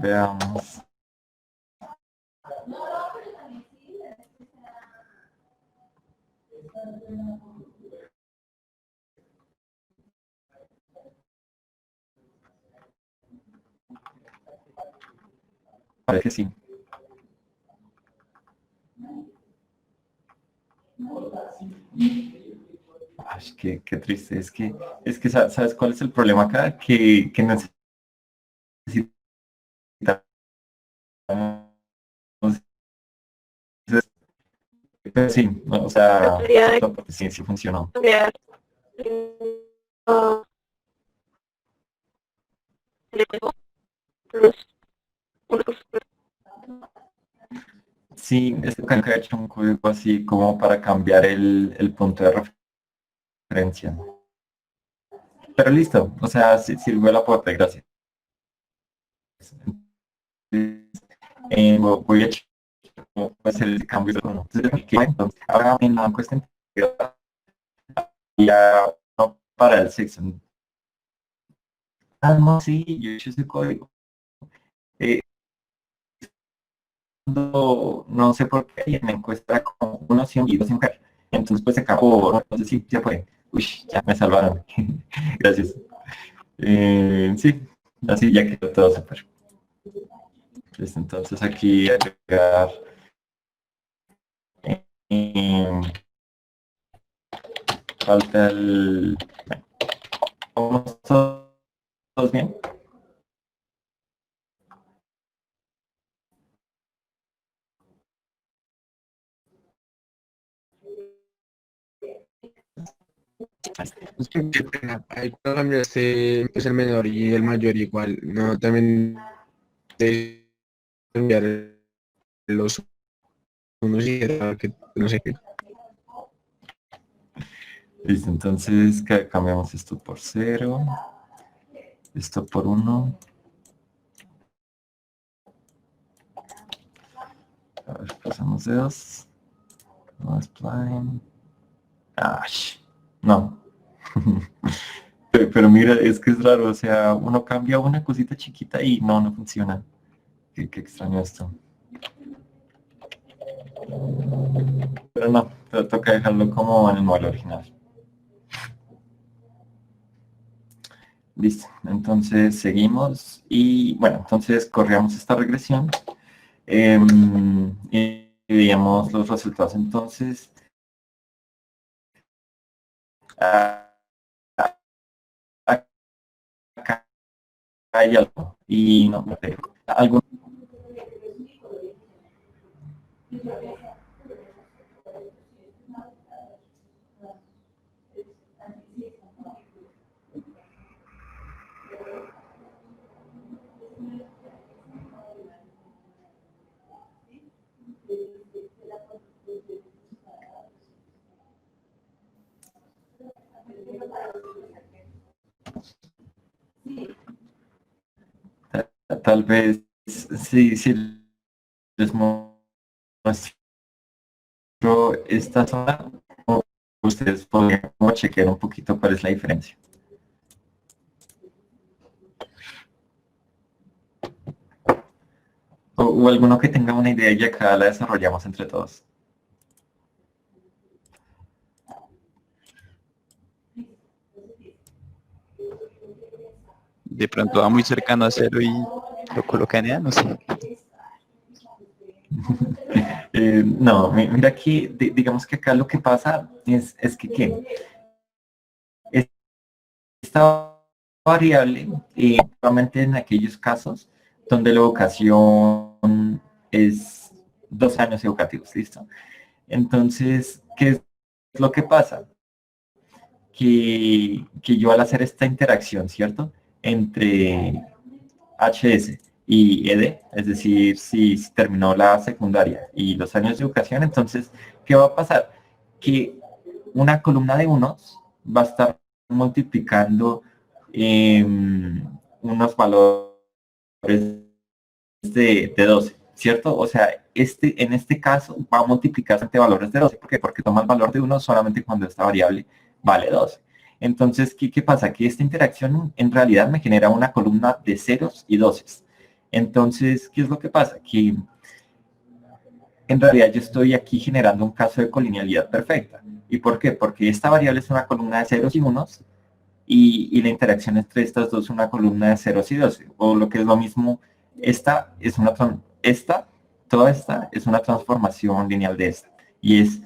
Veamos. Parece que sí. Ay, qué triste, ¿sabes cuál es el problema acá? Que necesitamos, pero sí, no, o sea, Debería de sí funcionó. cambiar el juego, los puntos. Sí, es que acá he hecho un código así como para cambiar el punto de referencia. Pero listo, o sea, sirvió el aporte, gracias. Voy a checar cómo puede ser el cambio de uno. Entonces, ahora en la encuesta integrada, ya no para el sexo. Ah, no, sí, yo he hecho ese código. Eh, no sé por qué, y en la encuesta como uno sí y dos sin mujer. Entonces pues se acabó, ¿no? Entonces sí, ya fue. Uy, ya me salvaron. Gracias. Sí, así ya quedó todo súper. Listo, entonces aquí agregar eh, falta el... ¿Vamos todos bien? Es que qué pena, ahí cuando cambiaste pues, el menor y el mayor igual, no, también de cambiar los unos y era que no sé qué. Listo, entonces cambiamos esto por 0, esto por 1. A ver, pasamos de 2. No, spline. No. Pero mira, es que es raro, o sea, uno cambia una cosita chiquita y no funciona. Qué extraño esto. Pero no, toca dejarlo como en el modelo original. Listo, entonces seguimos y bueno, entonces corríamos esta regresión y veíamos los resultados. Entonces, acá hay algo y no, algo. Tal vez sí les muestro esta zona, ustedes podrían como chequear un poquito cuál es la diferencia. O alguno que tenga una idea y acá la desarrollamos entre todos. De pronto va muy cercano a 0 y lo coloca en EA, no sé. No, mira que digamos que acá lo que pasa es que ¿qué? Esta variable, solamente en aquellos casos donde la educación es 2 años educativos, ¿listo? Entonces, ¿qué es lo que pasa? Que yo al hacer esta interacción, ¿cierto? Entre HS y ED, es decir, si terminó la secundaria y los años de educación, entonces, ¿qué va a pasar? Que una columna de unos va a estar multiplicando unos valores de 12, ¿cierto? O sea, en este caso va a multiplicarse entre valores de 12. ¿Por qué? Porque toma el valor de 1 solamente cuando esta variable vale 12. Entonces, ¿qué pasa? Que esta interacción en realidad me genera una columna de ceros y doces. Entonces, ¿qué es lo que pasa? Que en realidad yo estoy aquí generando un caso de colinealidad perfecta. ¿Y por qué? Porque esta variable es una columna de ceros y unos y la interacción entre estas dos es una columna de ceros y 12. O lo que es lo mismo, toda esta es una transformación lineal de esta. Y es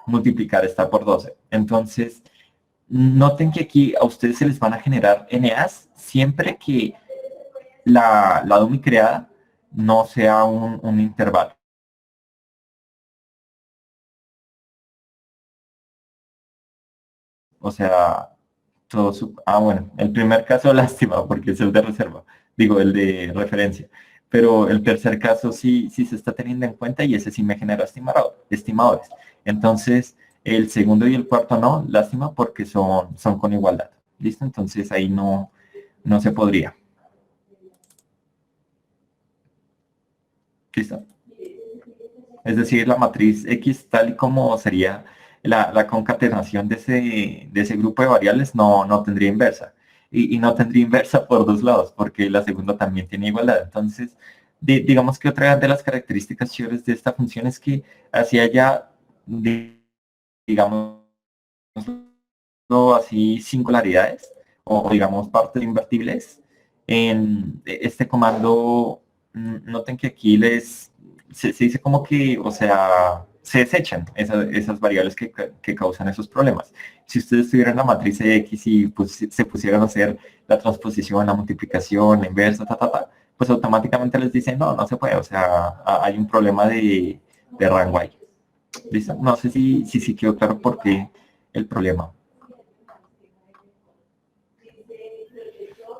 multiplicar esta por 12. Entonces, noten que aquí a ustedes se les van a generar NAs siempre que la DOMI creada no sea un intervalo. O sea, bueno, el primer caso lástima porque es el de reserva, digo, el de referencia. Pero el tercer caso sí se está teniendo en cuenta y ese sí me genera estimadores. Entonces, el segundo y el cuarto no, lástima porque son con igualdad. ¿Listo? Entonces ahí no se podría. ¿Listo? Es decir, la matriz X tal y como sería la concatenación de ese grupo de variables no tendría inversa. Y no tendría inversa por dos lados, porque la segunda también tiene igualdad. Entonces, digamos que otra de las características chéveres de esta función es que hacia allá, digamos, así singularidades, o digamos partes invertibles, en este comando, noten que aquí se dice como que, o sea, se desechan esas variables que causan esos problemas. Si ustedes tuvieran la matriz X y se pusieran a hacer la transposición, la multiplicación, la inversa, pues automáticamente les dicen, no se puede, o sea, hay un problema de rango ahí. ¿Listo? No sé si quedó claro por qué el problema.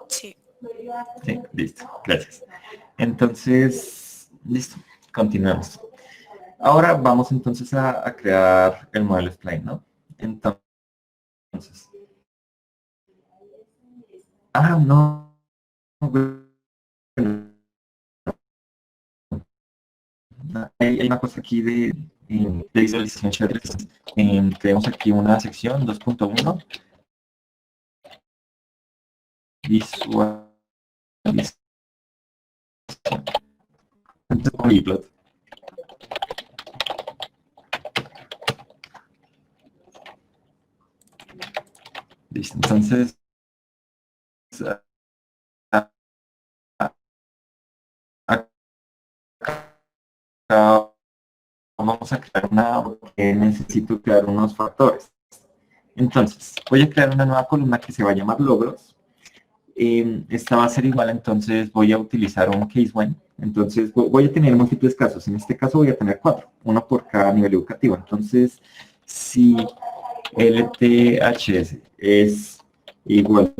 Sí. Sí, listo, gracias. Entonces, listo, continuamos. Ahora vamos entonces a crear el modelo spline, ¿no? Entonces, no. Bueno, hay una cosa aquí de visualización chévere. Creamos aquí una sección 2.1 visualización. Listo, entonces acá vamos a crear una, porque necesito crear unos factores. Entonces, voy a crear una nueva columna que se va a llamar logros. Esta va a ser igual, entonces voy a utilizar un case when. Entonces voy a tener múltiples casos. En este caso voy a tener 4, uno por cada nivel educativo. Entonces, si LTHS es igual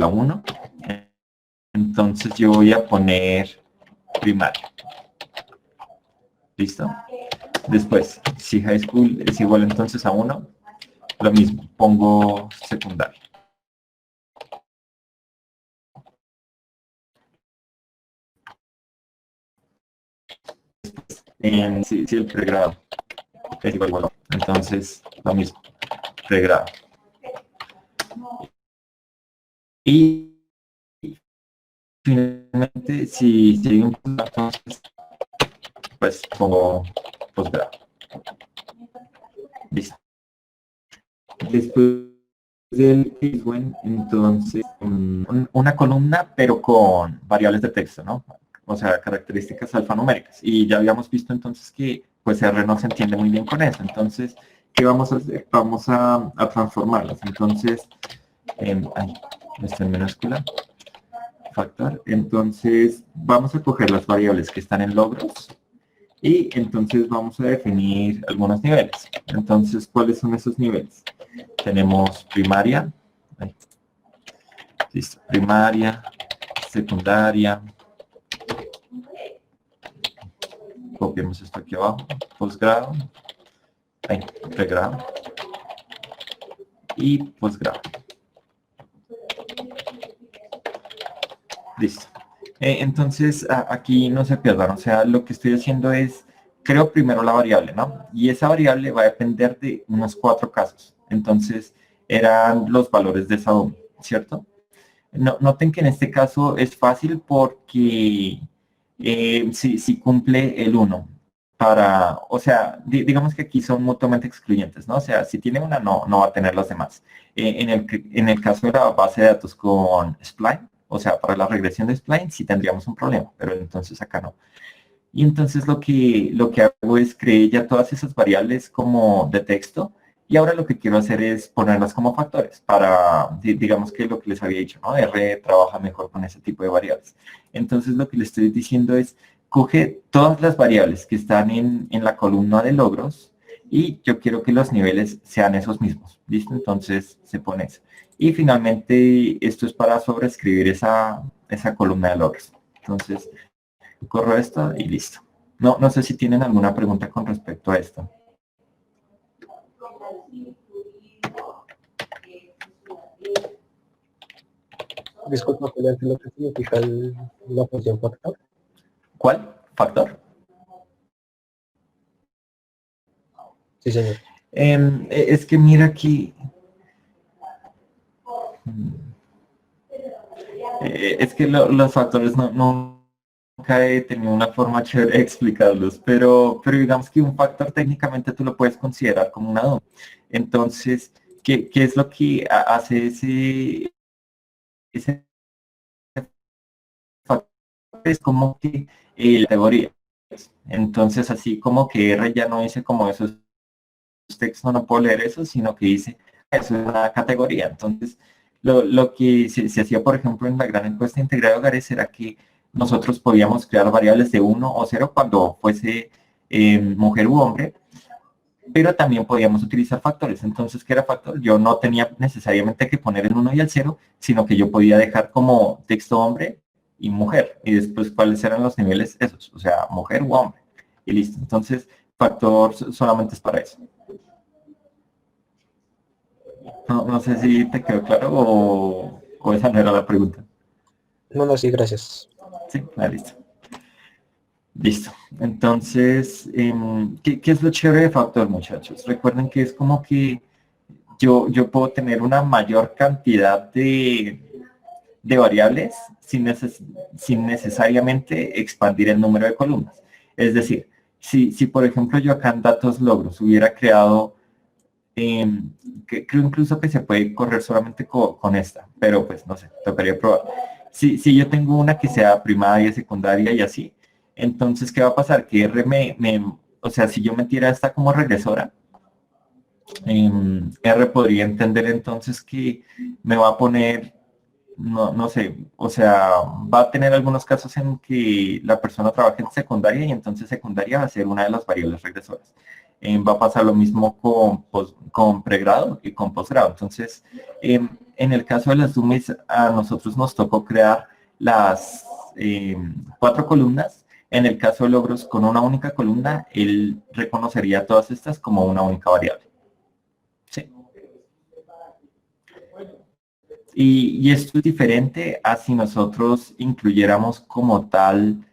a 1, entonces yo voy a poner primario. ¿Listo? Después, si high school es igual entonces a 1, lo mismo, pongo secundario. Si el pregrado es igual a 1, entonces lo mismo, pregrado. Y finalmente, si hay un punto, pues pongo posgrado. Listo. Después del Pigwen, entonces una columna pero con variables de texto, ¿no? O sea, características alfanuméricas. Y ya habíamos visto entonces que pues R no se entiende muy bien con eso. Entonces, ¿qué vamos a hacer? Vamos a transformarlas. Entonces, esto en minúscula, factor. Entonces, vamos a coger las variables que están en logros y entonces vamos a definir algunos niveles. Entonces, ¿cuáles son esos niveles? Tenemos primaria, listo, primaria, secundaria, copiamos esto aquí abajo, posgrado, pregrado y posgrado. Listo. Entonces, aquí no se pierdan, o sea, lo que estoy haciendo es, creo primero la variable, ¿no? Y esa variable va a depender de unos 4 casos. Entonces, eran los valores de esa DOM, ¿cierto? Noten que en este caso es fácil porque si cumple el 1 para, o sea, digamos que aquí son mutuamente excluyentes, ¿no? O sea, si tiene una, no va a tener las demás. En el caso de la base de datos con Spline, o sea, para la regresión de Spline sí tendríamos un problema, pero entonces acá no. Y entonces lo que hago es crear ya todas esas variables como de texto y ahora lo que quiero hacer es ponerlas como factores para, digamos que lo que les había dicho, ¿no? R trabaja mejor con ese tipo de variables. Entonces lo que le estoy diciendo es, coge todas las variables que están en la columna de logros y yo quiero que los niveles sean esos mismos, ¿listo? Entonces se pone eso. Y finalmente esto es para sobreescribir esa columna de logros. Entonces corro esto y listo. No sé si tienen alguna pregunta con respecto a esto. Disculpa, ¿cuál es lo que significa la función factor? ¿Cuál? ¿Factor? Sí, señor. Es que mira aquí. Es que los factores nunca he tenido una forma chévere de explicarlos, pero digamos que un factor técnicamente tú lo puedes considerar como una DOM. Entonces, ¿qué es lo que hace ese factor? Es como que la categoría. Entonces, así como que R ya no dice como esos textos, no puedo leer eso, sino que dice, eso es una categoría. Entonces, lo que se hacía, por ejemplo, en la gran encuesta integrada de hogares era que nosotros podíamos crear variables de 1 o 0 cuando fuese mujer u hombre, pero también podíamos utilizar factores. Entonces, ¿qué era factor? Yo no tenía necesariamente que poner el 1 y el 0, sino que yo podía dejar como texto hombre y mujer, y después cuáles eran los niveles esos, o sea, mujer u hombre, y listo. Entonces, factor solamente es para eso. No sé si te quedó claro o esa no era la pregunta. No, sí, gracias. Sí, listo. Listo. Entonces, ¿qué es lo chévere de factor, muchachos? Recuerden que es como que yo puedo tener una mayor cantidad de variables sin necesariamente expandir el número de columnas. Es decir, si por ejemplo yo acá en datos logros hubiera creado creo incluso que se puede correr solamente con esta, pero pues no sé, tocaría probar. Si yo tengo una que sea primaria, secundaria y así, entonces ¿qué va a pasar? Que R o sea, si yo metiera esta como regresora, R podría entender entonces que me va a poner, no sé, o sea, va a tener algunos casos en que la persona trabaja en secundaria y entonces secundaria va a ser una de las variables regresoras. Va a pasar lo mismo con pregrado y con posgrado. Entonces, en el caso de las dummies, a nosotros nos tocó crear las 4 columnas. En el caso de logros con una única columna, él reconocería todas estas como una única variable. Sí. Y esto es diferente a si nosotros incluyéramos como tal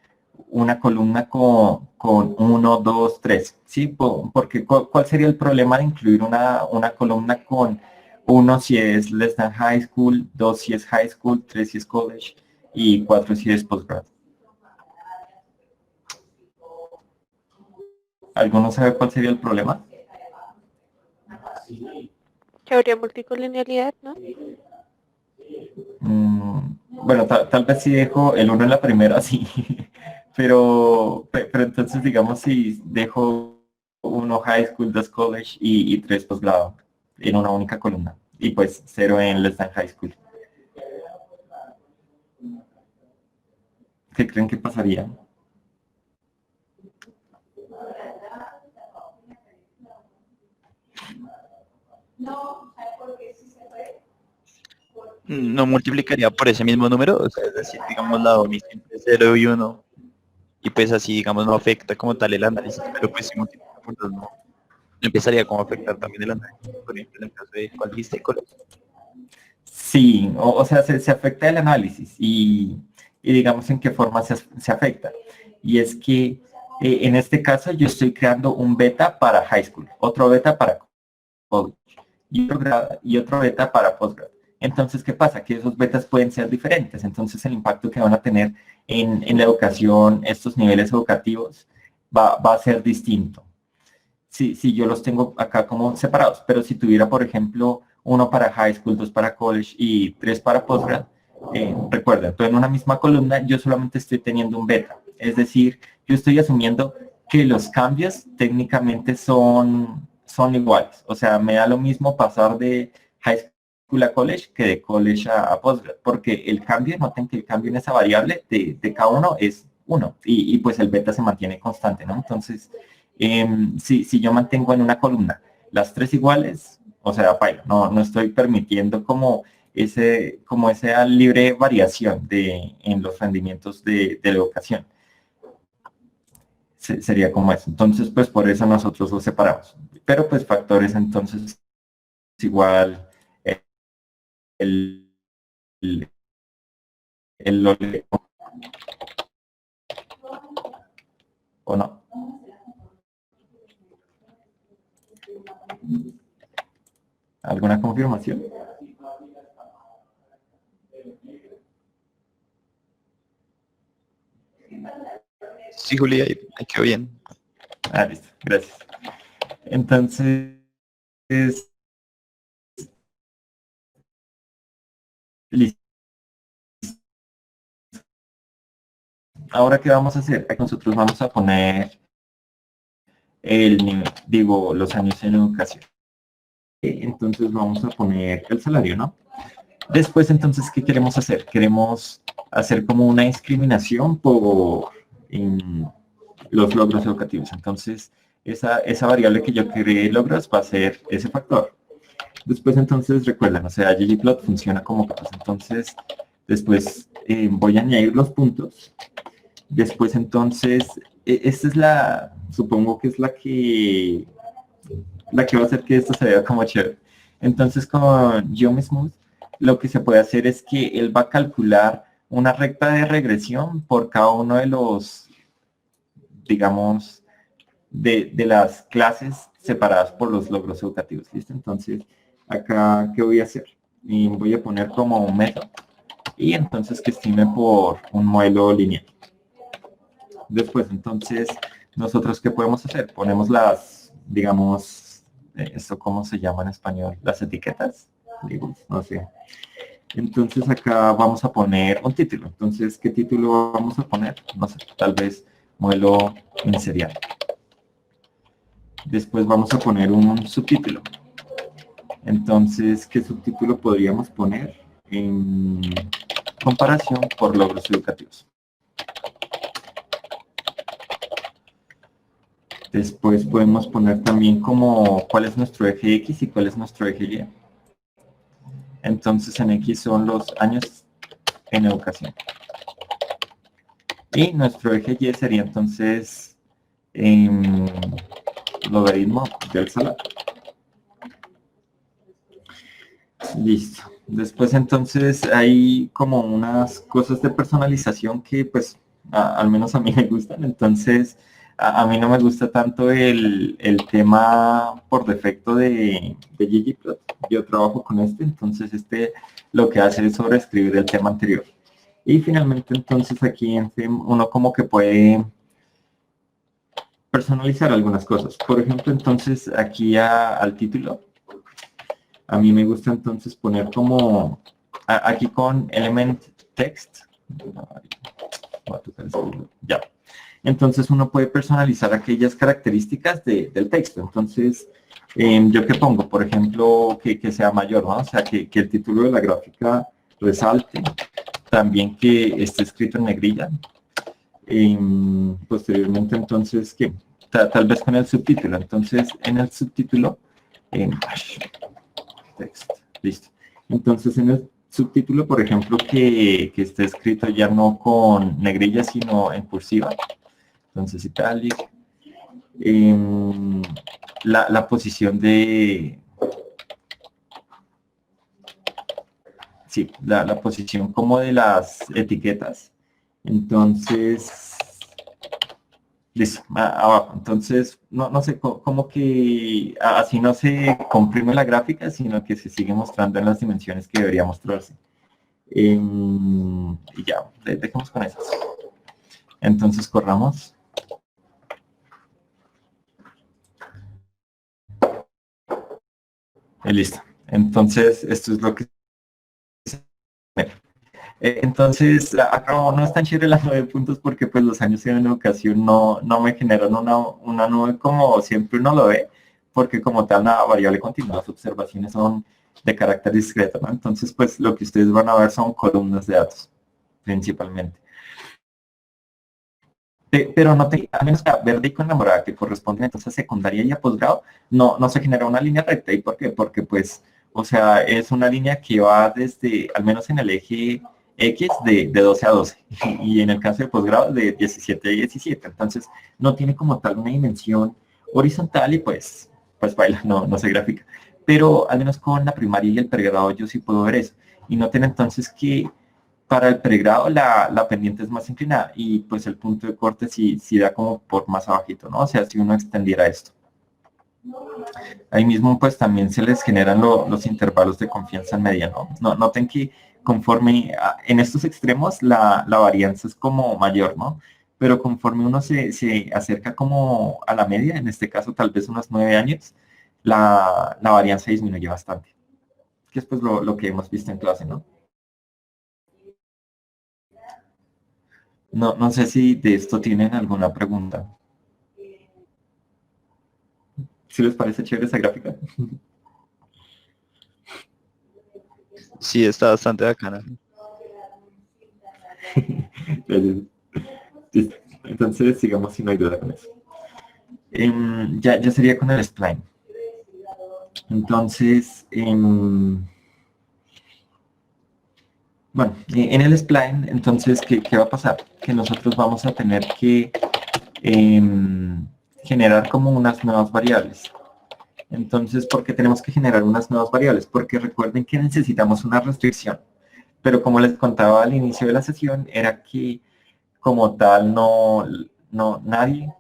una columna con 1, 2, 3, ¿sí? Porque ¿cuál sería el problema de incluir una columna con 1 si es less than high school, 2 si es high school, 3 si es college y 4 si es postgrad? ¿Alguno sabe cuál sería el problema? Que habría multicolonialidad, ¿no? Bueno, tal vez si dejo el 1 en la primera, sí. Pero entonces digamos si dejo 1 high school, 2 college y 3 posgrado en una única columna. Y pues 0 en less than high school. ¿Qué creen que pasaría? No multiplicaría por ese mismo número, o sea, es decir, digamos la DOMI siempre 0 y 1, y pues así, digamos, no afecta como tal el análisis, pero pues si multiplica por 2 no empezaría como a afectar también el análisis, por ejemplo, en el caso de cuál dijiste, college. Sí, o sea, se afecta el análisis y digamos en qué forma se afecta. Y es que en este caso yo estoy creando un beta para high school, otro beta para college y otro beta para postgrad. Entonces, ¿qué pasa? Que esos betas pueden ser diferentes. Entonces, el impacto que van a tener en la educación, estos niveles educativos, va a ser distinto. Si yo los tengo acá como separados, pero si tuviera, por ejemplo, 1 para high school, 2 para college y 3 para postgrad, recuerden, entonces en una misma columna yo solamente estoy teniendo un beta. Es decir, yo estoy asumiendo que los cambios técnicamente son iguales. O sea, me da lo mismo pasar de high school a college que de college a postgrad, porque el cambio, noten que el cambio en esa variable de cada uno es 1 y pues el beta se mantiene constante, ¿no? Entonces, si yo mantengo en una columna las 3 iguales, o sea, no estoy permitiendo como esa libre variación en los rendimientos de la educación. Sería como eso. Entonces, pues por eso nosotros los separamos. Pero pues factores, entonces, igual el ¿o no? ¿Alguna confirmación? Sí, Juli, ahí quedó bien. Listo, gracias. Entonces, listo. Ahora, ¿qué vamos a hacer? Aquí nosotros vamos a poner el nivel, los años en educación. Entonces vamos a poner el salario, ¿no? Después, entonces, ¿qué queremos hacer? Queremos hacer como una discriminación por los logros educativos. Entonces, esa variable que yo creé logros va a ser ese factor. Después, entonces, recuerden, o sea, ggplot funciona como capas. Entonces, después voy a añadir los puntos. Después, entonces, esta es supongo que es la que va a hacer que esto se vea como chévere. Entonces, con GeomeSmooth, lo que se puede hacer es que él va a calcular una recta de regresión por cada uno de los, digamos, de las clases separadas por los logros educativos. ¿Listo? Entonces, acá, ¿qué voy a hacer? Y voy a poner como un método y entonces que estime por un modelo lineal. Después, entonces, nosotros, ¿qué podemos hacer? Ponemos las, digamos, ¿esto cómo se llama en español? Las etiquetas, no sé. Entonces, acá vamos a poner un título. Entonces, ¿qué título vamos a poner? No sé, tal vez modelo inserial. Después vamos a poner un subtítulo. Entonces, ¿qué subtítulo podríamos poner? En comparación por logros educativos. Después podemos poner también como cuál es nuestro eje X y cuál es nuestro eje Y. Entonces en X son los años en educación. Y nuestro eje Y sería entonces logaritmo del salario. Listo. Después entonces hay como unas cosas de personalización que pues al menos a mí me gustan. Entonces a mí no me gusta tanto el tema por defecto de ggplot. Yo trabajo con entonces lo que hace es sobreescribir el tema anterior. Y finalmente entonces aquí en uno como que puede personalizar algunas cosas. Por ejemplo, entonces aquí al título A mí me gusta entonces poner como aquí con element text. Voy a tocar escribirlo. Ya. Entonces uno puede personalizar aquellas características del texto. Entonces, ¿yo qué pongo? Por ejemplo, que sea mayor, ¿no? O sea, que el título de la gráfica resalte. También que esté escrito en negrilla. Posteriormente, entonces, que tal vez con el subtítulo. Entonces, en el subtítulo, text, listo. Entonces, en el subtítulo, por ejemplo, que esté escrito ya no con negrilla, sino en cursiva. Entonces, italic. La posición de... Sí, la posición como de las etiquetas. Entonces, listo, abajo. Entonces, no sé, como que así no se comprime la gráfica, sino que se sigue mostrando en las dimensiones que debería mostrarse. Y ya, dejemos con esas. Entonces, corramos. Y listo. Entonces, esto es lo que... Entonces, acá no es tan chévere las 9 puntos porque pues los años en educación no me generan una nube como siempre uno lo ve, porque como tal la variable continua, las observaciones son de carácter discreto, ¿no? Entonces, pues lo que ustedes van a ver son columnas de datos, principalmente. Pero no te, al menos la verde y con la morada que corresponden entonces a secundaria y a posgrado, no se genera una línea recta. ¿Y por qué? Porque pues, o sea, es una línea que va desde, al menos en el eje X, de 12 a 12. Y en el caso de posgrado, de 17 a 17. Entonces, no tiene como tal una dimensión horizontal y pues baila, no se gráfica. Pero al menos con la primaria y el pregrado yo sí puedo ver eso. Y noten entonces que para el pregrado la pendiente es más inclinada y pues el punto de corte sí da como por más abajito, ¿no? O sea, si uno extendiera esto. Ahí mismo pues también se les generan los intervalos de confianza en media, ¿no? Noten que conforme en estos extremos la varianza es como mayor, ¿no? Pero conforme uno se acerca como a la media, en este caso tal vez unos 9 años, la varianza disminuye bastante. Que es pues lo que hemos visto en clase, ¿no? No sé si de esto tienen alguna pregunta. ¿Sí les parece chévere esa gráfica? Sí, está bastante bacana. Entonces, sigamos si no hay duda con eso. Ya sería con el spline. Entonces, bueno, en el spline, entonces, ¿qué va a pasar? Que nosotros vamos a tener que generar como unas nuevas variables. Entonces, ¿por qué tenemos que generar unas nuevas variables? Porque recuerden que necesitamos una restricción. Pero como les contaba al inicio de la sesión, era que como tal nadie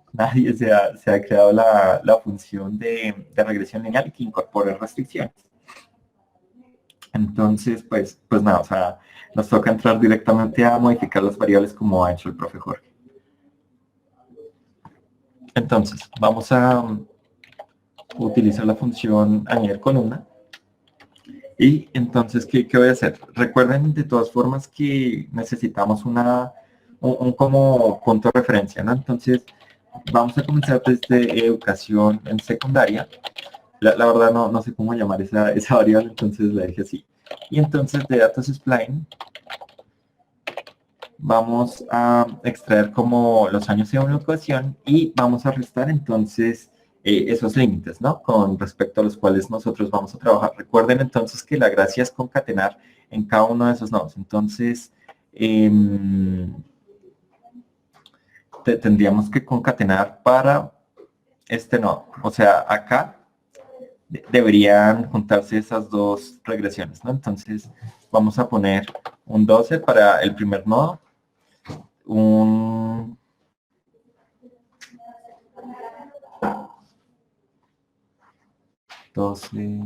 se ha creado la función de regresión lineal que incorpore restricciones. Entonces, pues nada, o sea, nos toca entrar directamente a modificar las variables como ha hecho el profe Jorge. Entonces, vamos a utilizar la función añadir columna. Y entonces, ¿qué voy a hacer? Recuerden de todas formas que necesitamos un como punto de referencia, ¿no? Entonces, vamos a comenzar desde educación en secundaria. La verdad no sé cómo llamar esa variable, entonces la dejé así. Y entonces de datos spline vamos a extraer como los años de una educación y vamos a restar entonces esos límites, ¿no? Con respecto a los cuales nosotros vamos a trabajar. Recuerden entonces que la gracia es concatenar en cada uno de esos nodos. Entonces, tendríamos que concatenar para este nodo. O sea, acá deberían juntarse esas dos regresiones, ¿no? Entonces, vamos a poner un 12 para el primer nodo, un 12.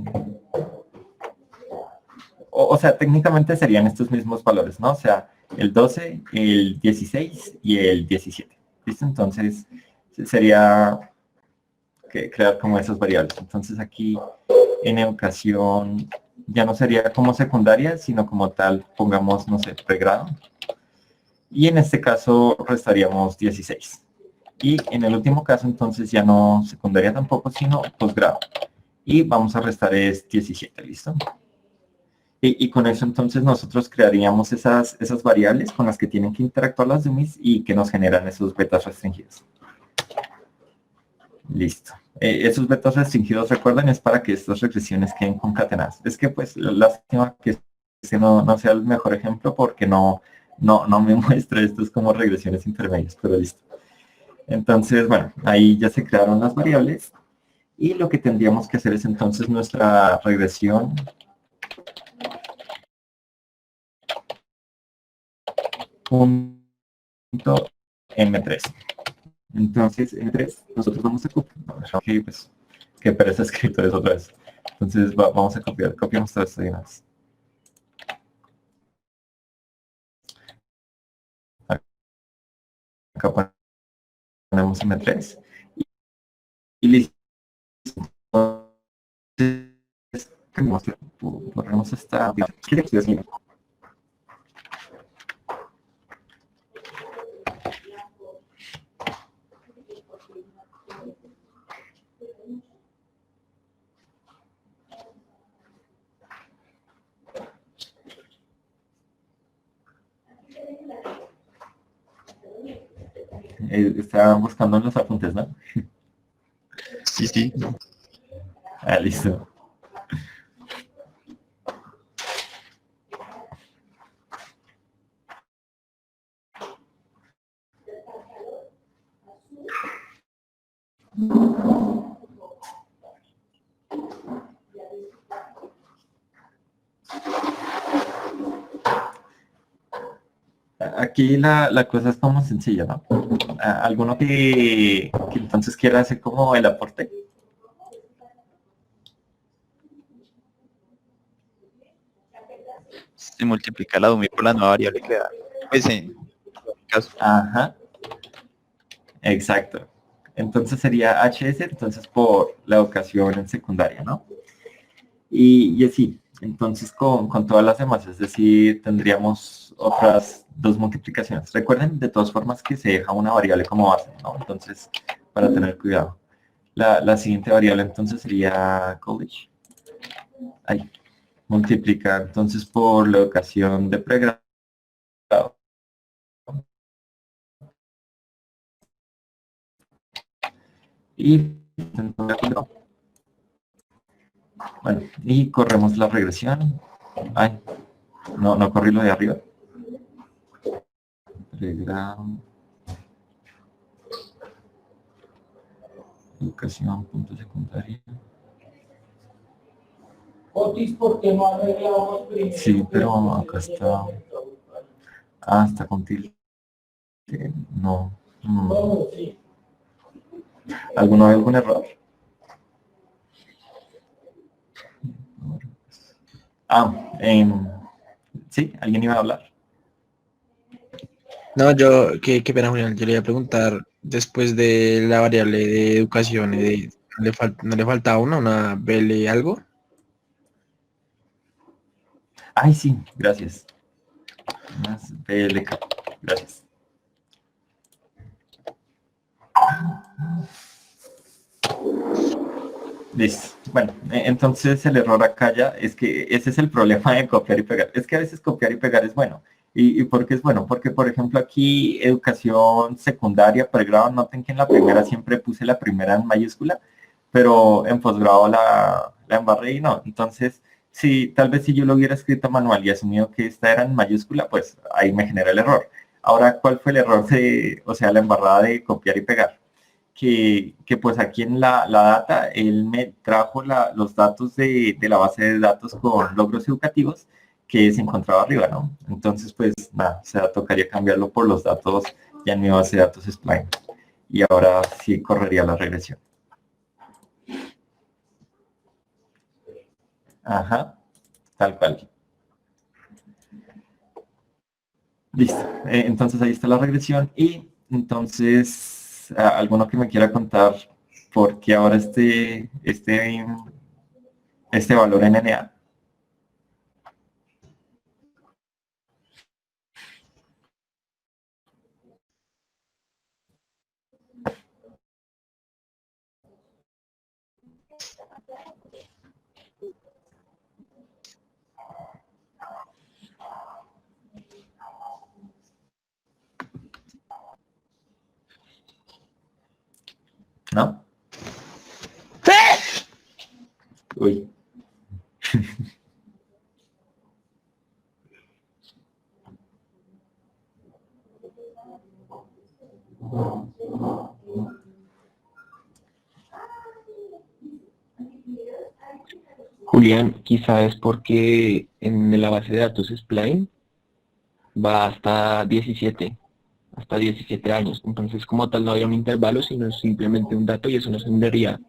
O sea, técnicamente serían estos mismos valores, ¿no? O sea, el 12, el 16 y el 17. ¿Listo? Entonces, sería crear como esas variables. Entonces aquí en educación ya no sería como secundaria, sino como tal, pongamos, no sé, pregrado. Y en este caso restaríamos 16. Y en el último caso, entonces, ya no secundaria tampoco, sino posgrado. Y vamos a restar es 17, ¿listo? Y con eso, entonces, nosotros crearíamos esas variables con las que tienen que interactuar las dummies y que nos generan esos betas restringidos. Listo. Esos betas restringidos, recuerden, es para que estas regresiones queden concatenadas. Es que, pues, lástima que este no sea el mejor ejemplo porque no me muestra estos como regresiones intermedias, pero listo. Entonces, bueno, ahí ya se crearon las variables y lo que tendríamos que hacer es entonces nuestra regresión punto M3. Entonces, M3, nosotros vamos a copiar. Ok, pues, qué pereza escrito eso otra vez. Entonces, vamos a copiamos todo esto de una vez. Acá ponemos M3 y listo. Entonces, borramos esta. Estaba buscando en los apuntes, ¿no? Sí, sí. Ah, listo. Aquí la cosa es como sencilla, ¿no? ¿Alguno que entonces quiera hacer como el aporte? Se multiplica la dummy por la nueva variable que da. Pues en caso. Ajá. Exacto. Entonces sería HS, entonces por la educación en secundaria, ¿no? Y así. Entonces con todas las demás, es decir, tendríamos otras dos multiplicaciones. Recuerden de todas formas que se deja una variable como base, ¿no? Entonces, para tener cuidado. La siguiente variable entonces sería college. Ahí. Multiplica entonces por la educación de pregrado. Y bueno, y corremos la regresión. Ay, no corrí lo de arriba. Pregrado. Educación, punto secundaria. Otis, ¿por qué no arreglamos primero? Sí, pero acá está. Ah, está con tilde. No. Sí. ¿Alguno hay algún error? Sí, ¿alguien iba a hablar? No, qué pena, Julián, yo le iba a preguntar, después de la variable de educación, ¿no le faltaba una BL algo? Ay, sí, gracias. Más BLK, gracias. Listo. Bueno, entonces el error acá ya es que ese es el problema de copiar y pegar. Es que a veces copiar y pegar es bueno. ¿Y por qué es bueno? Porque, por ejemplo, aquí educación secundaria, pregrado, noten que en la primera siempre puse la primera en mayúscula, pero en posgrado la embarré y no. Entonces, si tal vez si yo lo hubiera escrito manual y asumido que esta era en mayúscula, pues ahí me genera el error. Ahora, ¿cuál fue el error o sea, la embarrada de copiar y pegar? Que pues aquí en la data, él me trajo los datos de la base de datos con logros educativos que se encontraba arriba, ¿no? Entonces, pues nada, o sea, tocaría cambiarlo por los datos ya en mi base de datos Spline. Y ahora sí correría la regresión. Ajá, tal cual. Listo. Entonces ahí está la regresión y entonces, ¿alguno que me quiera contar por qué ahora este este valor en NA. ¿No? Uy. Julián, quizá es porque en la base de datos Spline va hasta 17 años. Entonces, como tal, no había un intervalo, sino simplemente un dato y eso nos tendría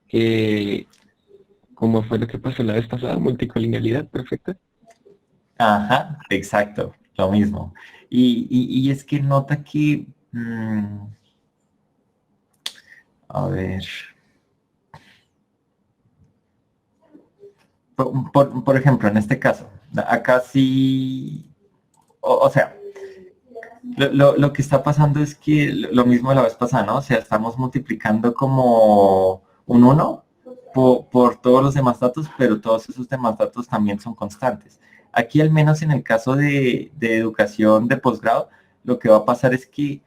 que, como fue lo que pasó la vez pasada, multicolinialidad perfecta. Ajá, exacto, lo mismo. Y es que nota que, a ver, por ejemplo, en este caso, acá sí, o sea, lo que está pasando es que lo mismo de la vez pasada, ¿no? O sea, estamos multiplicando como un 1 por todos los demás datos, pero todos esos demás datos también son constantes. Aquí, al menos en el caso de educación de posgrado, lo que va a pasar es que,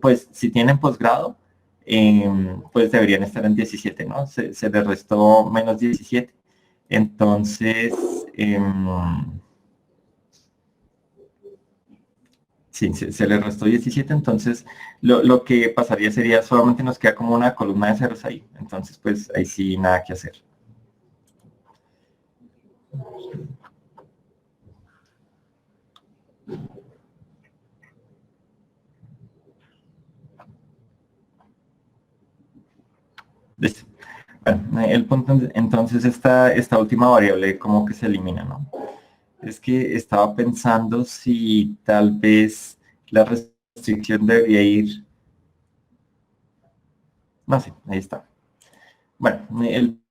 pues, si tienen posgrado, pues deberían estar en 17, ¿no? Se les restó menos 17. Entonces, sí, se le restó 17, entonces lo que pasaría sería solamente nos queda como una columna de ceros ahí. Entonces, pues ahí sí nada que hacer. Listo. Bueno, el punto entonces esta última variable como que se elimina, ¿no? Es que estaba pensando si tal vez la restricción debería ir... No sé, ahí está. Bueno, el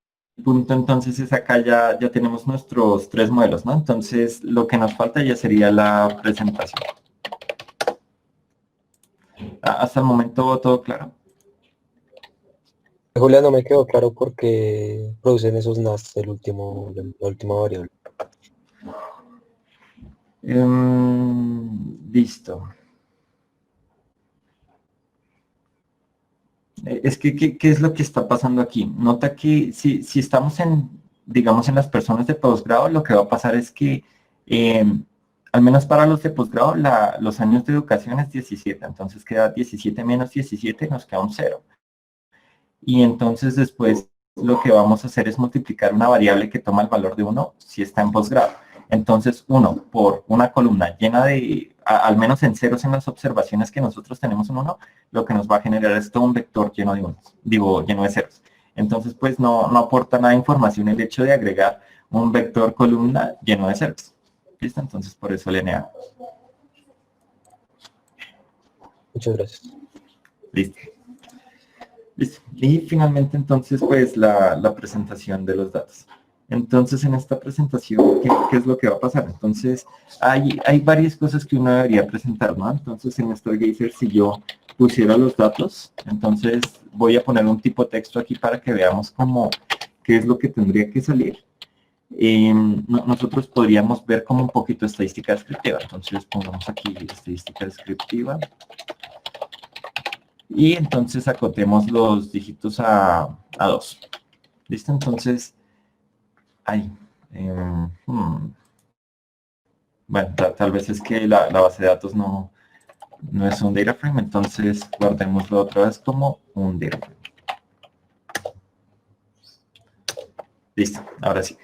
punto entonces es acá ya tenemos nuestros 3 modelos, ¿no? Entonces lo que nos falta ya sería la presentación. Hasta el momento todo claro. Julián, no me quedó claro por qué producen esos NAS, la última variable. Listo. Es que, ¿qué es lo que está pasando aquí? Nota que si estamos digamos, en las personas de posgrado, lo que va a pasar es que, al menos para los de posgrado, los años de educación es 17, entonces queda 17 menos 17, nos queda un 0. Y entonces después lo que vamos a hacer es multiplicar una variable que toma el valor de 1 si está en posgrado. Entonces 1 por una columna llena de, al menos en ceros en las observaciones que nosotros tenemos en 1, lo que nos va a generar es todo un vector lleno de unos, lleno de ceros. Entonces pues no aporta nada de información el hecho de agregar un vector columna lleno de ceros. ¿Listo? Entonces por eso LNA. Muchas gracias. Listo. Listo. Y finalmente entonces pues la presentación de los datos. Entonces en esta presentación, ¿qué es lo que va a pasar? Entonces hay varias cosas que uno debería presentar, ¿no? Entonces en Stargazer, si yo pusiera los datos, entonces voy a poner un tipo texto aquí para que veamos como qué es lo que tendría que salir. Nosotros podríamos ver como un poquito estadística descriptiva. Entonces pongamos aquí estadística descriptiva. Y entonces acotemos los dígitos a 2. ¿Listo? Entonces, bueno, tal vez es que la base de datos no es un data frame, entonces guardémoslo otra vez como un data frame. Listo, ahora sí.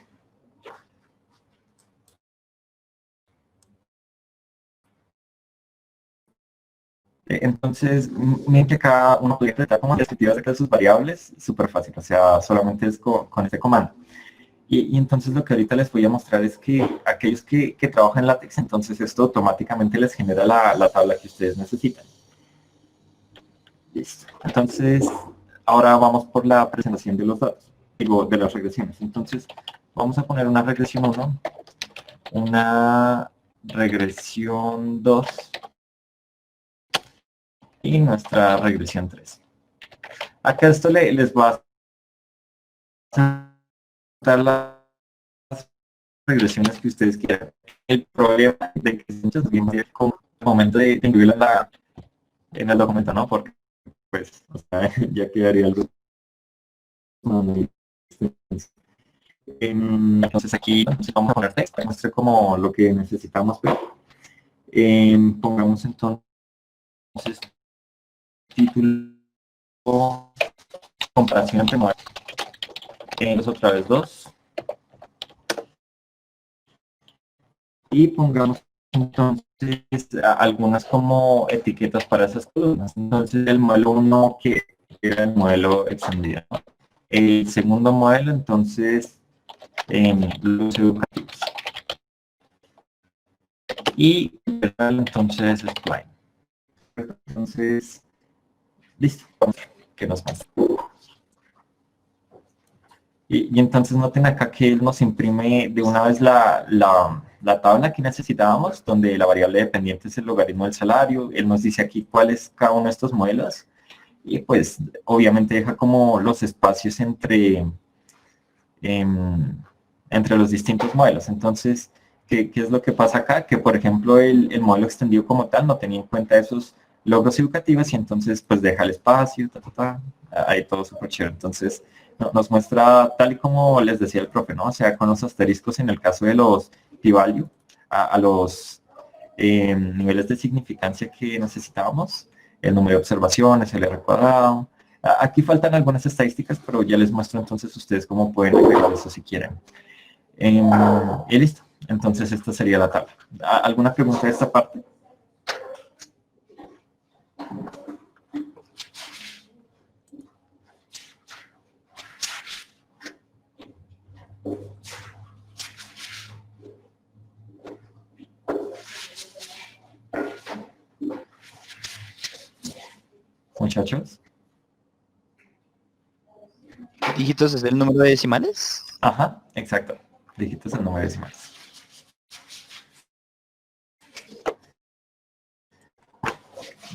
Entonces, miren que acá uno puede tratar como descriptivas de sus variables, súper fácil, o sea, solamente es con este comando. Y entonces lo que ahorita les voy a mostrar es que aquellos que trabajan en LaTeX, entonces esto automáticamente les genera la tabla que ustedes necesitan. Listo. Entonces, ahora vamos por la presentación de los datos. digo, de las regresiones. Entonces, vamos a poner una regresión 1, una regresión 2 y nuestra regresión 3. Acá esto les va a dar las regresiones que ustedes quieran. El problema de que muchos vienen con el momento de incluirla en el documento, ¿no? Porque, pues, o sea, ya quedaría algo muy extenso. Entonces aquí vamos a poner texto, muestre como lo que necesitamos ver. Pongamos entonces título, comparación entre modelos, otra vez 2. Y pongamos entonces algunas como etiquetas para esas columnas. Entonces el modelo 1 que era el modelo extendido, ¿no? El segundo modelo entonces los educativos. Y entonces Spline. Entonces, listo. Vamos a ver qué nos pasa. Y entonces noten acá que él nos imprime de una vez la tabla que necesitábamos, donde la variable dependiente es el logaritmo del salario. Él nos dice aquí cuál es cada uno de estos modelos. Y pues obviamente deja como los espacios entre los distintos modelos. Entonces, ¿qué es lo que pasa acá? Que por ejemplo el modelo extendido como tal no tenía en cuenta esos logros educativos y entonces pues deja el espacio, ahí todo súper chévere. Entonces nos muestra tal y como les decía el profe, ¿no? O sea, con los asteriscos en el caso de los p-value, a los niveles de significancia que necesitábamos, el número de observaciones, el R cuadrado. Aquí faltan algunas estadísticas, pero ya les muestro entonces ustedes cómo pueden agregar eso si quieren. Y listo. Entonces esta sería la tabla. ¿Alguna pregunta de esta parte? Muchachos. ¿Dígitos es el número de decimales? Ajá, exacto. Dígitos el número de decimales.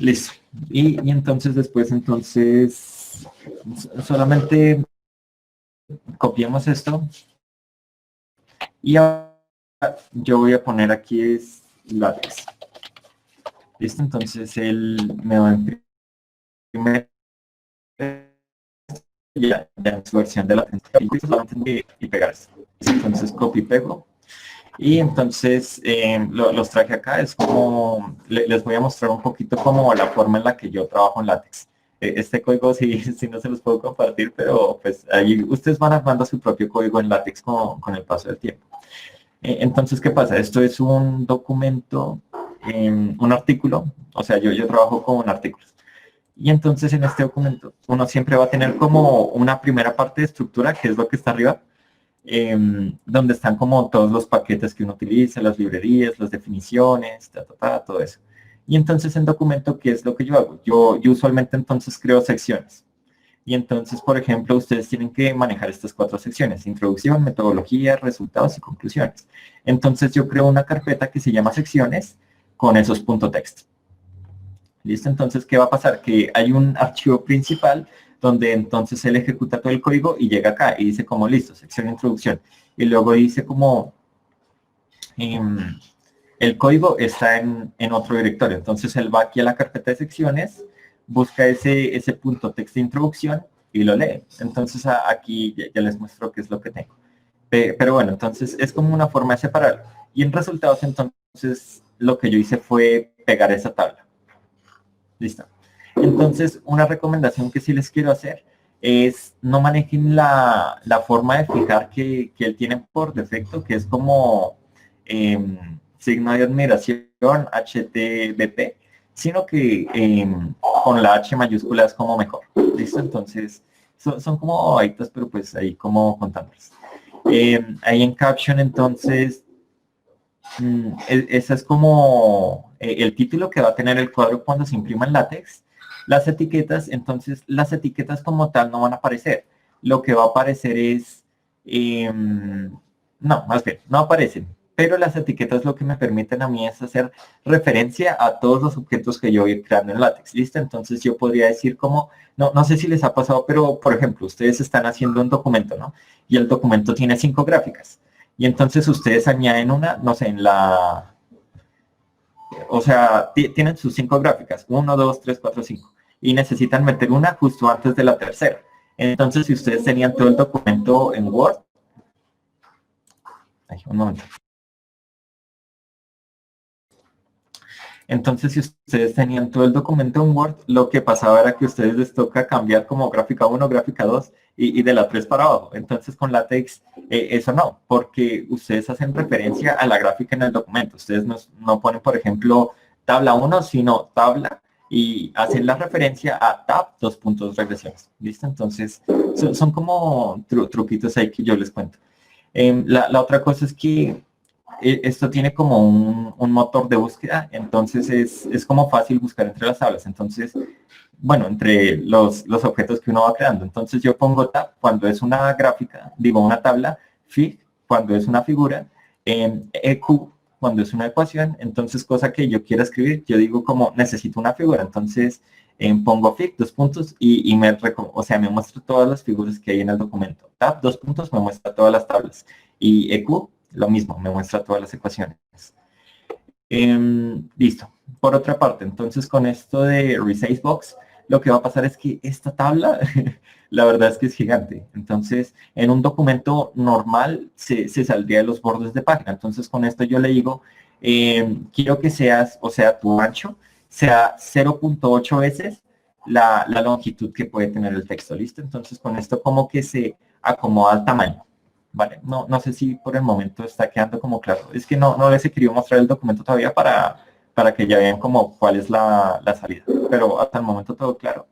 Listo. Y entonces después, solamente copiamos esto. Y ahora yo voy a poner aquí es látex. Listo, entonces él me va a imprimir ya en su versión de látex. Y pegar esto. Entonces copio y pego. Y entonces los traje acá, es como, les voy a mostrar un poquito como la forma en la que yo trabajo en látex. Este código sí no se los puedo compartir, pero pues ahí ustedes van armando su propio código en látex con el paso del tiempo. Entonces, ¿qué pasa? Esto es un documento, un artículo, o sea, yo trabajo con artículos. Y entonces en este documento uno siempre va a tener como una primera parte de estructura, que es lo que está arriba, donde están como todos los paquetes que uno utiliza, las librerías, las definiciones, todo eso. Y entonces en documento, ¿qué es lo que yo hago? Yo usualmente entonces creo secciones. Y entonces, por ejemplo, ustedes tienen que manejar estas 4 secciones: introducción, metodología, resultados y conclusiones. Entonces yo creo una carpeta que se llama secciones con esos .text. ¿Listo? Entonces, ¿qué va a pasar? Que hay un archivo principal donde entonces él ejecuta todo el código y llega acá y dice como listo, sección de introducción. Y luego dice como el código está en otro directorio. Entonces él va aquí a la carpeta de secciones, busca ese .text de introducción y lo lee. Entonces aquí ya les muestro qué es lo que tengo. Pero bueno, entonces es como una forma de separarlo. Y en resultados entonces lo que yo hice fue pegar esa tabla. Listo. Entonces, una recomendación que sí les quiero hacer es no manejen la forma de fijar que él tiene por defecto, que es como signo de admiración, HTTP, sino que con la H mayúscula es como mejor. ¿Listo? Entonces, son como bobaditas, pero pues ahí como contándoles. Ahí en caption, entonces, ese es como el título que va a tener el cuadro cuando se imprima en látex. Las etiquetas, entonces las etiquetas como tal no van a aparecer. lo que va a aparecer es, no, más bien, no aparecen, pero las etiquetas lo que me permiten a mí es hacer referencia a todos los objetos que yo voy creando en LaTeX, ¿listo? Entonces yo podría decir como, no sé si les ha pasado, pero por ejemplo, ustedes están haciendo un documento, ¿no? Y el documento tiene 5 gráficas. Y entonces ustedes añaden una, no sé, o sea, tienen sus 5 gráficas, 1, 2, 3, 4, 5, y necesitan meter una justo antes de la tercera. Entonces, si ustedes tenían todo el documento en Word, un momento. Entonces, si ustedes tenían todo el documento en Word, lo que pasaba era que a ustedes les toca cambiar como gráfica 1, gráfica 2 y de la 3 para abajo. Entonces, con LaTeX, eso no, porque ustedes hacen referencia a la gráfica en el documento. Ustedes no ponen, por ejemplo, tabla 1, sino tabla y hacen la referencia a tab, regresiones. ¿Listo? Entonces, son como truquitos ahí que yo les cuento. La otra cosa es que esto tiene como un motor de búsqueda, entonces es como fácil buscar entre las tablas. Entonces, bueno, entre los objetos que uno va creando. Entonces yo pongo tab cuando es una gráfica, digo una tabla, fig cuando es una figura, EQ cuando es una ecuación. Entonces, cosa que yo quiera escribir, yo digo como necesito una figura. Entonces pongo fig, y me muestra todas las figuras que hay en el documento. Tab, me muestra todas las tablas. Y EQ, lo mismo, me muestra todas las ecuaciones. Listo. Por otra parte, entonces con esto de Resize Box, lo que va a pasar es que esta tabla, la verdad es que es gigante. Entonces, en un documento normal se saldría de los bordes de página. Entonces, con esto yo le digo, quiero que seas, o sea, tu ancho sea 0.8 veces la longitud que puede tener el texto. ¿Listo? Entonces, con esto como que se acomoda al tamaño. Vale, no sé si por el momento está quedando como claro. Es que no les he querido mostrar el documento todavía para que ya vean como cuál es la salida. Pero hasta el momento todo claro.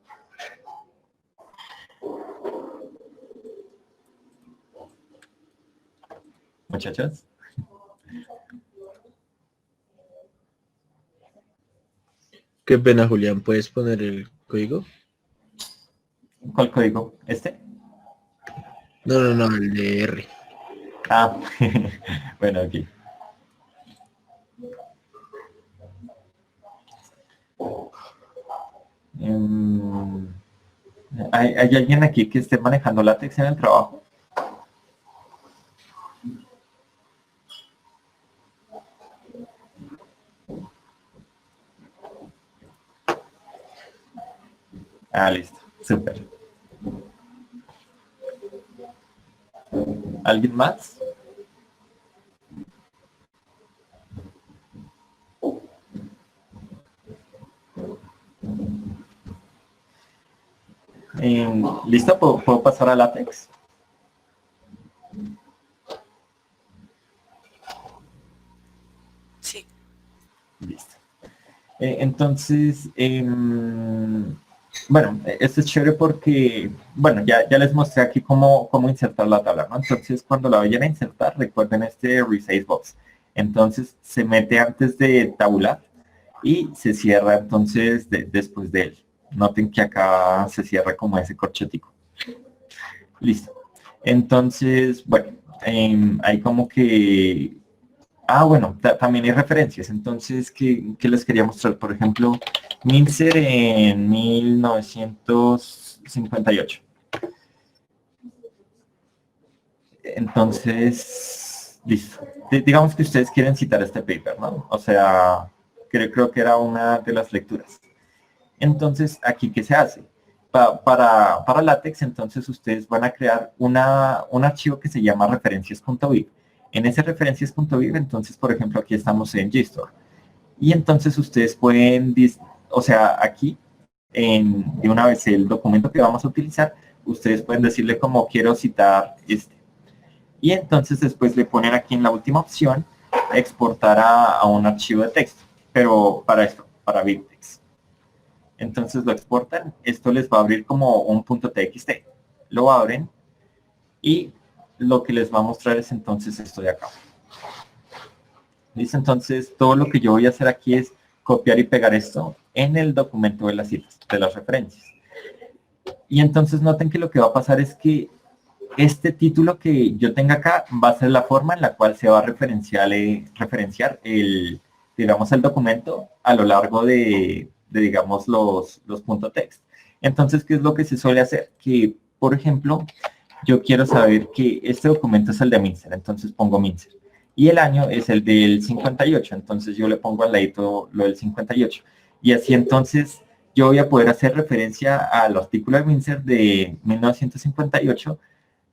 Muchachos. Qué pena, Julián. ¿Puedes poner el código? ¿Cuál código? ¿Este? No, el de R. Ah, bueno, aquí. ¿Hay alguien aquí que esté manejando LaTeX en el trabajo? Ah, listo. Súper. ¿Alguien más? ¿Listo? ¿Puedo pasar a LaTeX? Sí. Listo. Entonces, bueno, esto es chévere porque, bueno, ya les mostré aquí cómo insertar la tabla, ¿no? Entonces, cuando la vayan a insertar, recuerden este Resize Box. Entonces, se mete antes de tabular y se cierra entonces después de él. Noten que acá se cierra como ese corchetico. Listo. Entonces, bueno, hay como que... Ah, bueno, también hay referencias. Entonces, ¿qué les quería mostrar? Por ejemplo, Mincer en 1958. Entonces, listo. Digamos que ustedes quieren citar este paper, ¿no? O sea, creo que era una de las lecturas. Entonces, ¿aquí qué se hace? Para LaTeX, entonces ustedes van a crear un archivo que se llama referencias.viv. En ese referencias.viv, entonces, por ejemplo, aquí estamos en JSTOR. Y entonces ustedes pueden, o sea, aquí, de una vez el documento que vamos a utilizar, ustedes pueden decirle como quiero citar este. Y entonces después le ponen aquí en la última opción, exportar a un archivo de texto. Pero para esto, para BibTeX. Entonces lo exportan, esto les va a abrir como un .txt. Lo abren y lo que les va a mostrar es entonces esto de acá. ¿Listo? Entonces todo lo que yo voy a hacer aquí es copiar y pegar esto en el documento de las citas, de las referencias. Y entonces noten que lo que va a pasar es que este título que yo tenga acá va a ser la forma en la cual se va a referenciar el, digamos, el documento a lo largo de digamos, los puntos text. Entonces, ¿qué es lo que se suele hacer? Que, por ejemplo, yo quiero saber que este documento es el de Mincer, entonces pongo Mincer. Y el año es el del 58, entonces yo le pongo al ladito lo del 58. Y así entonces yo voy a poder hacer referencia al artículo de Mincer de 1958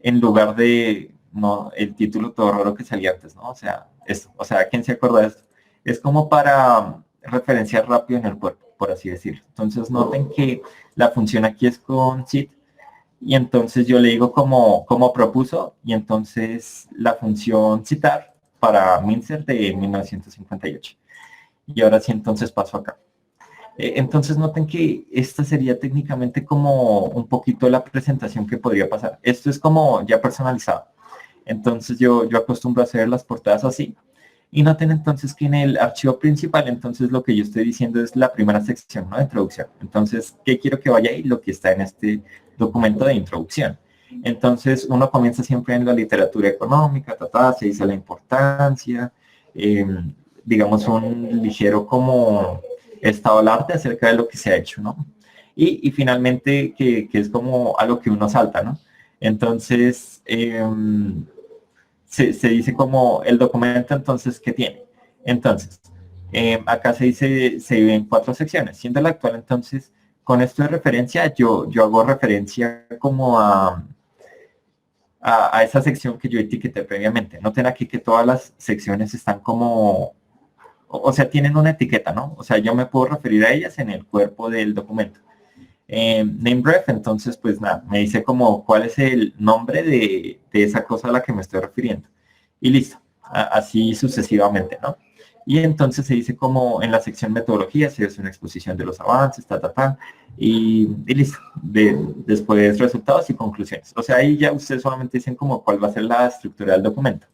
en lugar de, no, el título todo raro que salía antes, ¿no? O sea, esto, o sea, ¿quién se acuerda de esto? Es como para referenciar rápido en el cuerpo, por así decirlo. Entonces noten que la función aquí es con sit, y entonces yo le digo como propuso, y entonces la función citar para Mincer de 1958. Y ahora sí, entonces paso acá. Entonces noten que esta sería técnicamente como un poquito la presentación que podría pasar. Esto es como ya personalizado. Entonces yo acostumbro a hacer las portadas así. Y noten entonces que en el archivo principal, entonces lo que yo estoy diciendo es la primera sección, ¿no? De introducción. Entonces, ¿qué quiero que vaya ahí? Lo que está en este documento de introducción. Entonces, uno comienza siempre en la literatura económica, se dice la importancia, digamos un ligero como estado del arte acerca de lo que se ha hecho, ¿no? Y finalmente, que es como a lo que uno salta, ¿no? Entonces, se dice como el documento, entonces, ¿qué tiene? Entonces, acá se dice, se divide en 4 secciones. Siendo la actual, entonces, con esto de referencia, yo hago referencia como a esa sección que yo etiqueté previamente. Noten aquí que todas las secciones están como, o sea, tienen una etiqueta, ¿no? O sea, yo me puedo referir a ellas en el cuerpo del documento. Name ref, entonces, pues nada, me dice como cuál es el nombre de esa cosa a la que me estoy refiriendo. Y listo, así sucesivamente, ¿no? Y entonces se dice como en la sección metodología, se hace una exposición de los avances, y listo. Después resultados y conclusiones. O sea, ahí ya ustedes solamente dicen como cuál va a ser la estructura del documento.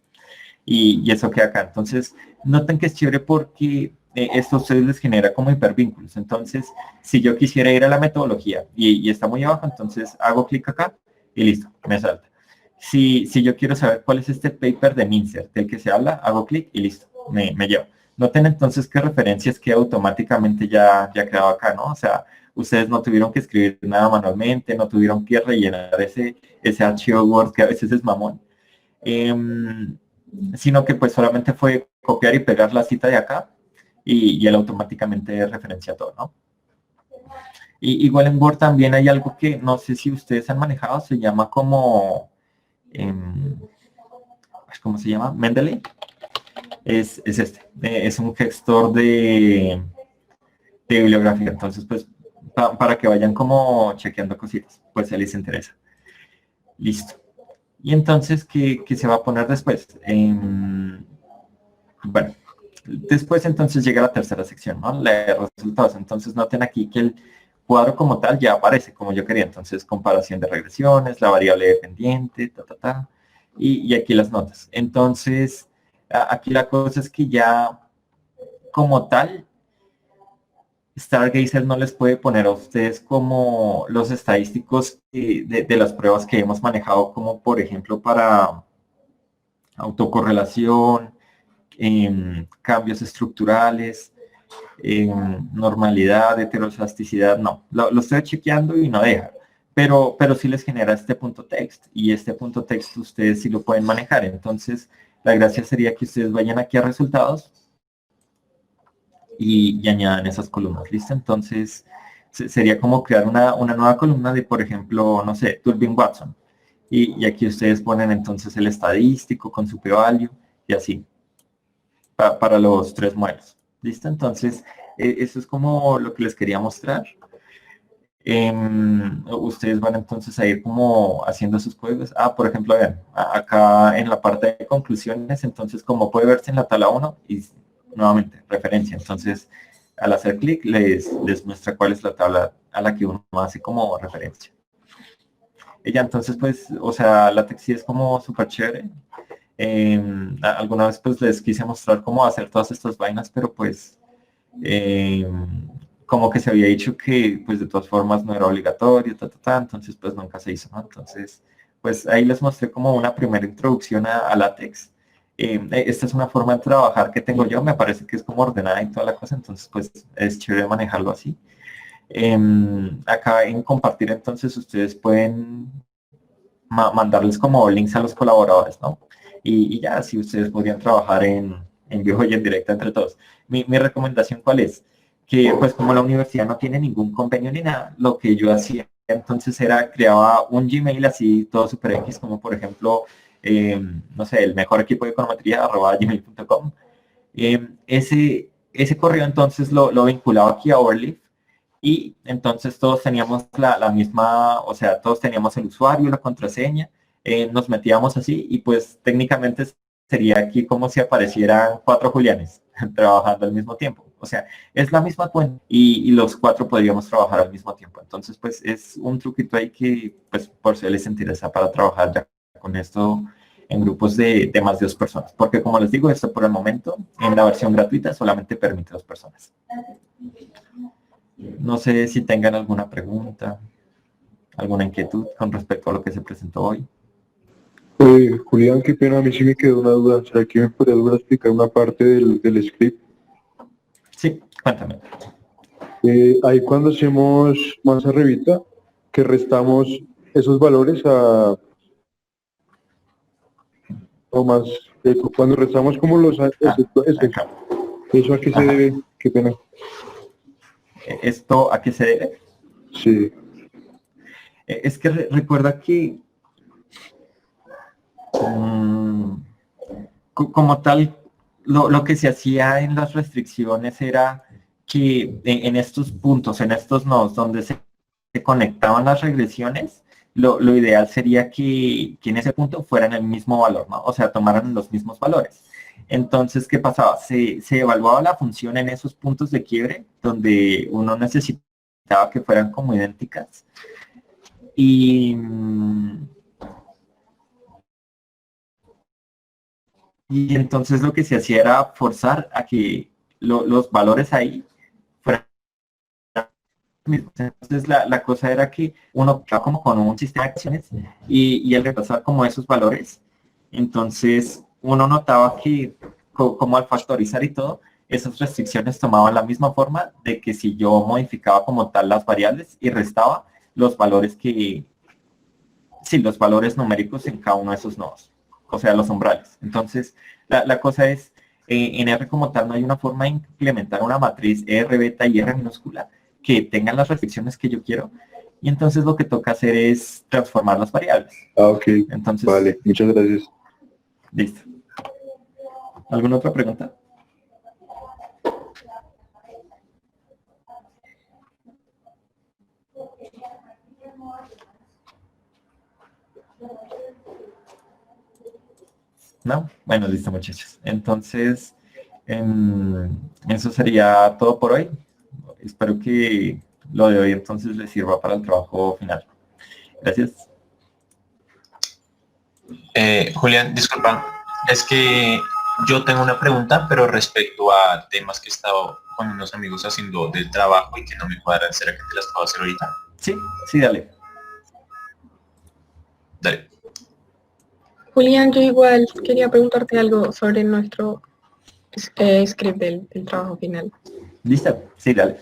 Y eso queda acá. Entonces, noten que es chévere porque esto a ustedes les genera como hipervínculos. Entonces, si yo quisiera ir a la metodología y está muy abajo, entonces hago clic acá y listo, me salta. Si yo quiero saber cuál es este paper de Mincer del que se habla, hago clic y listo, me lleva. Noten entonces que referencias que automáticamente ya quedado acá, ¿no? O sea, ustedes no tuvieron que escribir nada manualmente, no tuvieron que rellenar ese archivo Word que a veces es mamón. Sino que pues solamente fue copiar y pegar la cita de acá y él automáticamente referencia todo, ¿no? Y igual en Word también hay algo que no sé si ustedes han manejado, se llama como, ¿cómo se llama? Mendeley. Es este, es un gestor de bibliografía, entonces pues para que vayan como chequeando cositas, pues si les interesa. Listo. Y entonces, ¿qué se va a poner después? Bueno, después entonces llega la tercera sección, ¿no? La de resultados. Entonces noten aquí que el cuadro como tal ya aparece como yo quería. Entonces, comparación de regresiones, la variable dependiente, y aquí las notas. Entonces, aquí la cosa es que ya como tal, Stargazer no les puede poner a ustedes como los estadísticos de las pruebas que hemos manejado, como por ejemplo para autocorrelación, cambios estructurales, normalidad, heteroelasticidad, no. Lo estoy chequeando y no deja. Pero sí les genera este punto text, y este punto text ustedes sí lo pueden manejar. Entonces, la gracia sería que ustedes vayan aquí a resultados y añadan esas columnas, ¿listo? Entonces, sería como crear una nueva columna de, por ejemplo, no sé, Turbin Watson. Y aquí ustedes ponen entonces el estadístico con su p-value y así, para los 3 modelos. ¿Listo? Entonces, eso es como lo que les quería mostrar. Ustedes van entonces a ir como haciendo sus códigos. Por ejemplo, vean, acá en la parte de conclusiones, entonces como puede verse en la tabla 1, y nuevamente, referencia. Entonces, al hacer clic, les muestra cuál es la tabla a la que uno hace como referencia. Ella entonces, pues, o sea, LaTeX sí es como súper chévere. Alguna vez pues les quise mostrar cómo hacer todas estas vainas, pero pues como que se había dicho que pues de todas formas no era obligatorio, entonces pues nunca se hizo, ¿no? Entonces, pues ahí les mostré como una primera introducción a LaTeX. Esta es una forma de trabajar que tengo yo, me parece que es como ordenada y toda la cosa, entonces pues es chévere manejarlo así. Acá en compartir entonces ustedes pueden mandarles como links a los colaboradores, ¿no? Y ya así ustedes podrían trabajar en vivo y en directo entre todos. Mi recomendación, ¿cuál es? Que pues como la universidad no tiene ningún convenio ni nada, lo que yo hacía entonces era creaba un Gmail así todo super X, como por ejemplo, no sé, el mejor equipo de econometría @gmail.com. Ese correo entonces lo vinculaba aquí a Overleaf y entonces todos teníamos la misma, o sea, todos teníamos el usuario, la contraseña, nos metíamos así y pues técnicamente sería aquí como si aparecieran 4 Julianes trabajando al mismo tiempo. O sea, es la misma cuenta y los 4 podríamos trabajar al mismo tiempo. Entonces, pues es un truquito ahí que, pues, por si les interesa para trabajar ya con esto en grupos de más de 2 personas. Porque como les digo, esto por el momento, en la versión gratuita, solamente permite 2 personas. No sé si tengan alguna pregunta, alguna inquietud con respecto a lo que se presentó hoy. Julián, qué pena, a mí sí me quedó una duda. ¿Será que me podrías explicar una parte del script? Sí, cuéntame. Ahí cuando hacemos más arribita, que restamos esos valores a... o más, cuando restamos como los... Acá. ¿Eso a qué se debe? Qué pena. ¿Esto a qué se debe? Sí. Es que recuerda que como tal, lo que se hacía en las restricciones era que en estos puntos, en estos nodos donde se conectaban las regresiones, lo ideal sería que en ese punto fueran el mismo valor, ¿no? O sea, tomaran los mismos valores. Entonces, ¿qué pasaba? Se evaluaba la función en esos puntos de quiebre donde uno necesitaba que fueran como idénticas. Y entonces lo que se hacía era forzar a que los valores ahí fueran mismos. Entonces la cosa era que uno quedaba como con un sistema de acciones y al repasar como esos valores, entonces uno notaba que como al factorizar y todo, esas restricciones tomaban la misma forma de que si yo modificaba como tal las variables y restaba los valores los valores numéricos en cada uno de esos nodos, o sea, los umbrales. Entonces, la cosa es, en R como tal no hay una forma de implementar una matriz R beta y R minúscula que tengan las restricciones que yo quiero, y entonces lo que toca hacer es transformar las variables. Ok, entonces, vale, muchas gracias. Listo. ¿Alguna otra pregunta? ¿No? Bueno, listo, muchachos. Entonces, eso sería todo por hoy. Espero que lo de hoy entonces les sirva para el trabajo final. Gracias. Julián, disculpa, es que yo tengo una pregunta, pero respecto a temas que he estado con unos amigos haciendo del trabajo y que no me cuadran. ¿Será que te las puedo hacer ahorita? Sí, dale. Dale. Julián, yo igual quería preguntarte algo sobre nuestro script del trabajo final. ¿Listo? Sí, dale.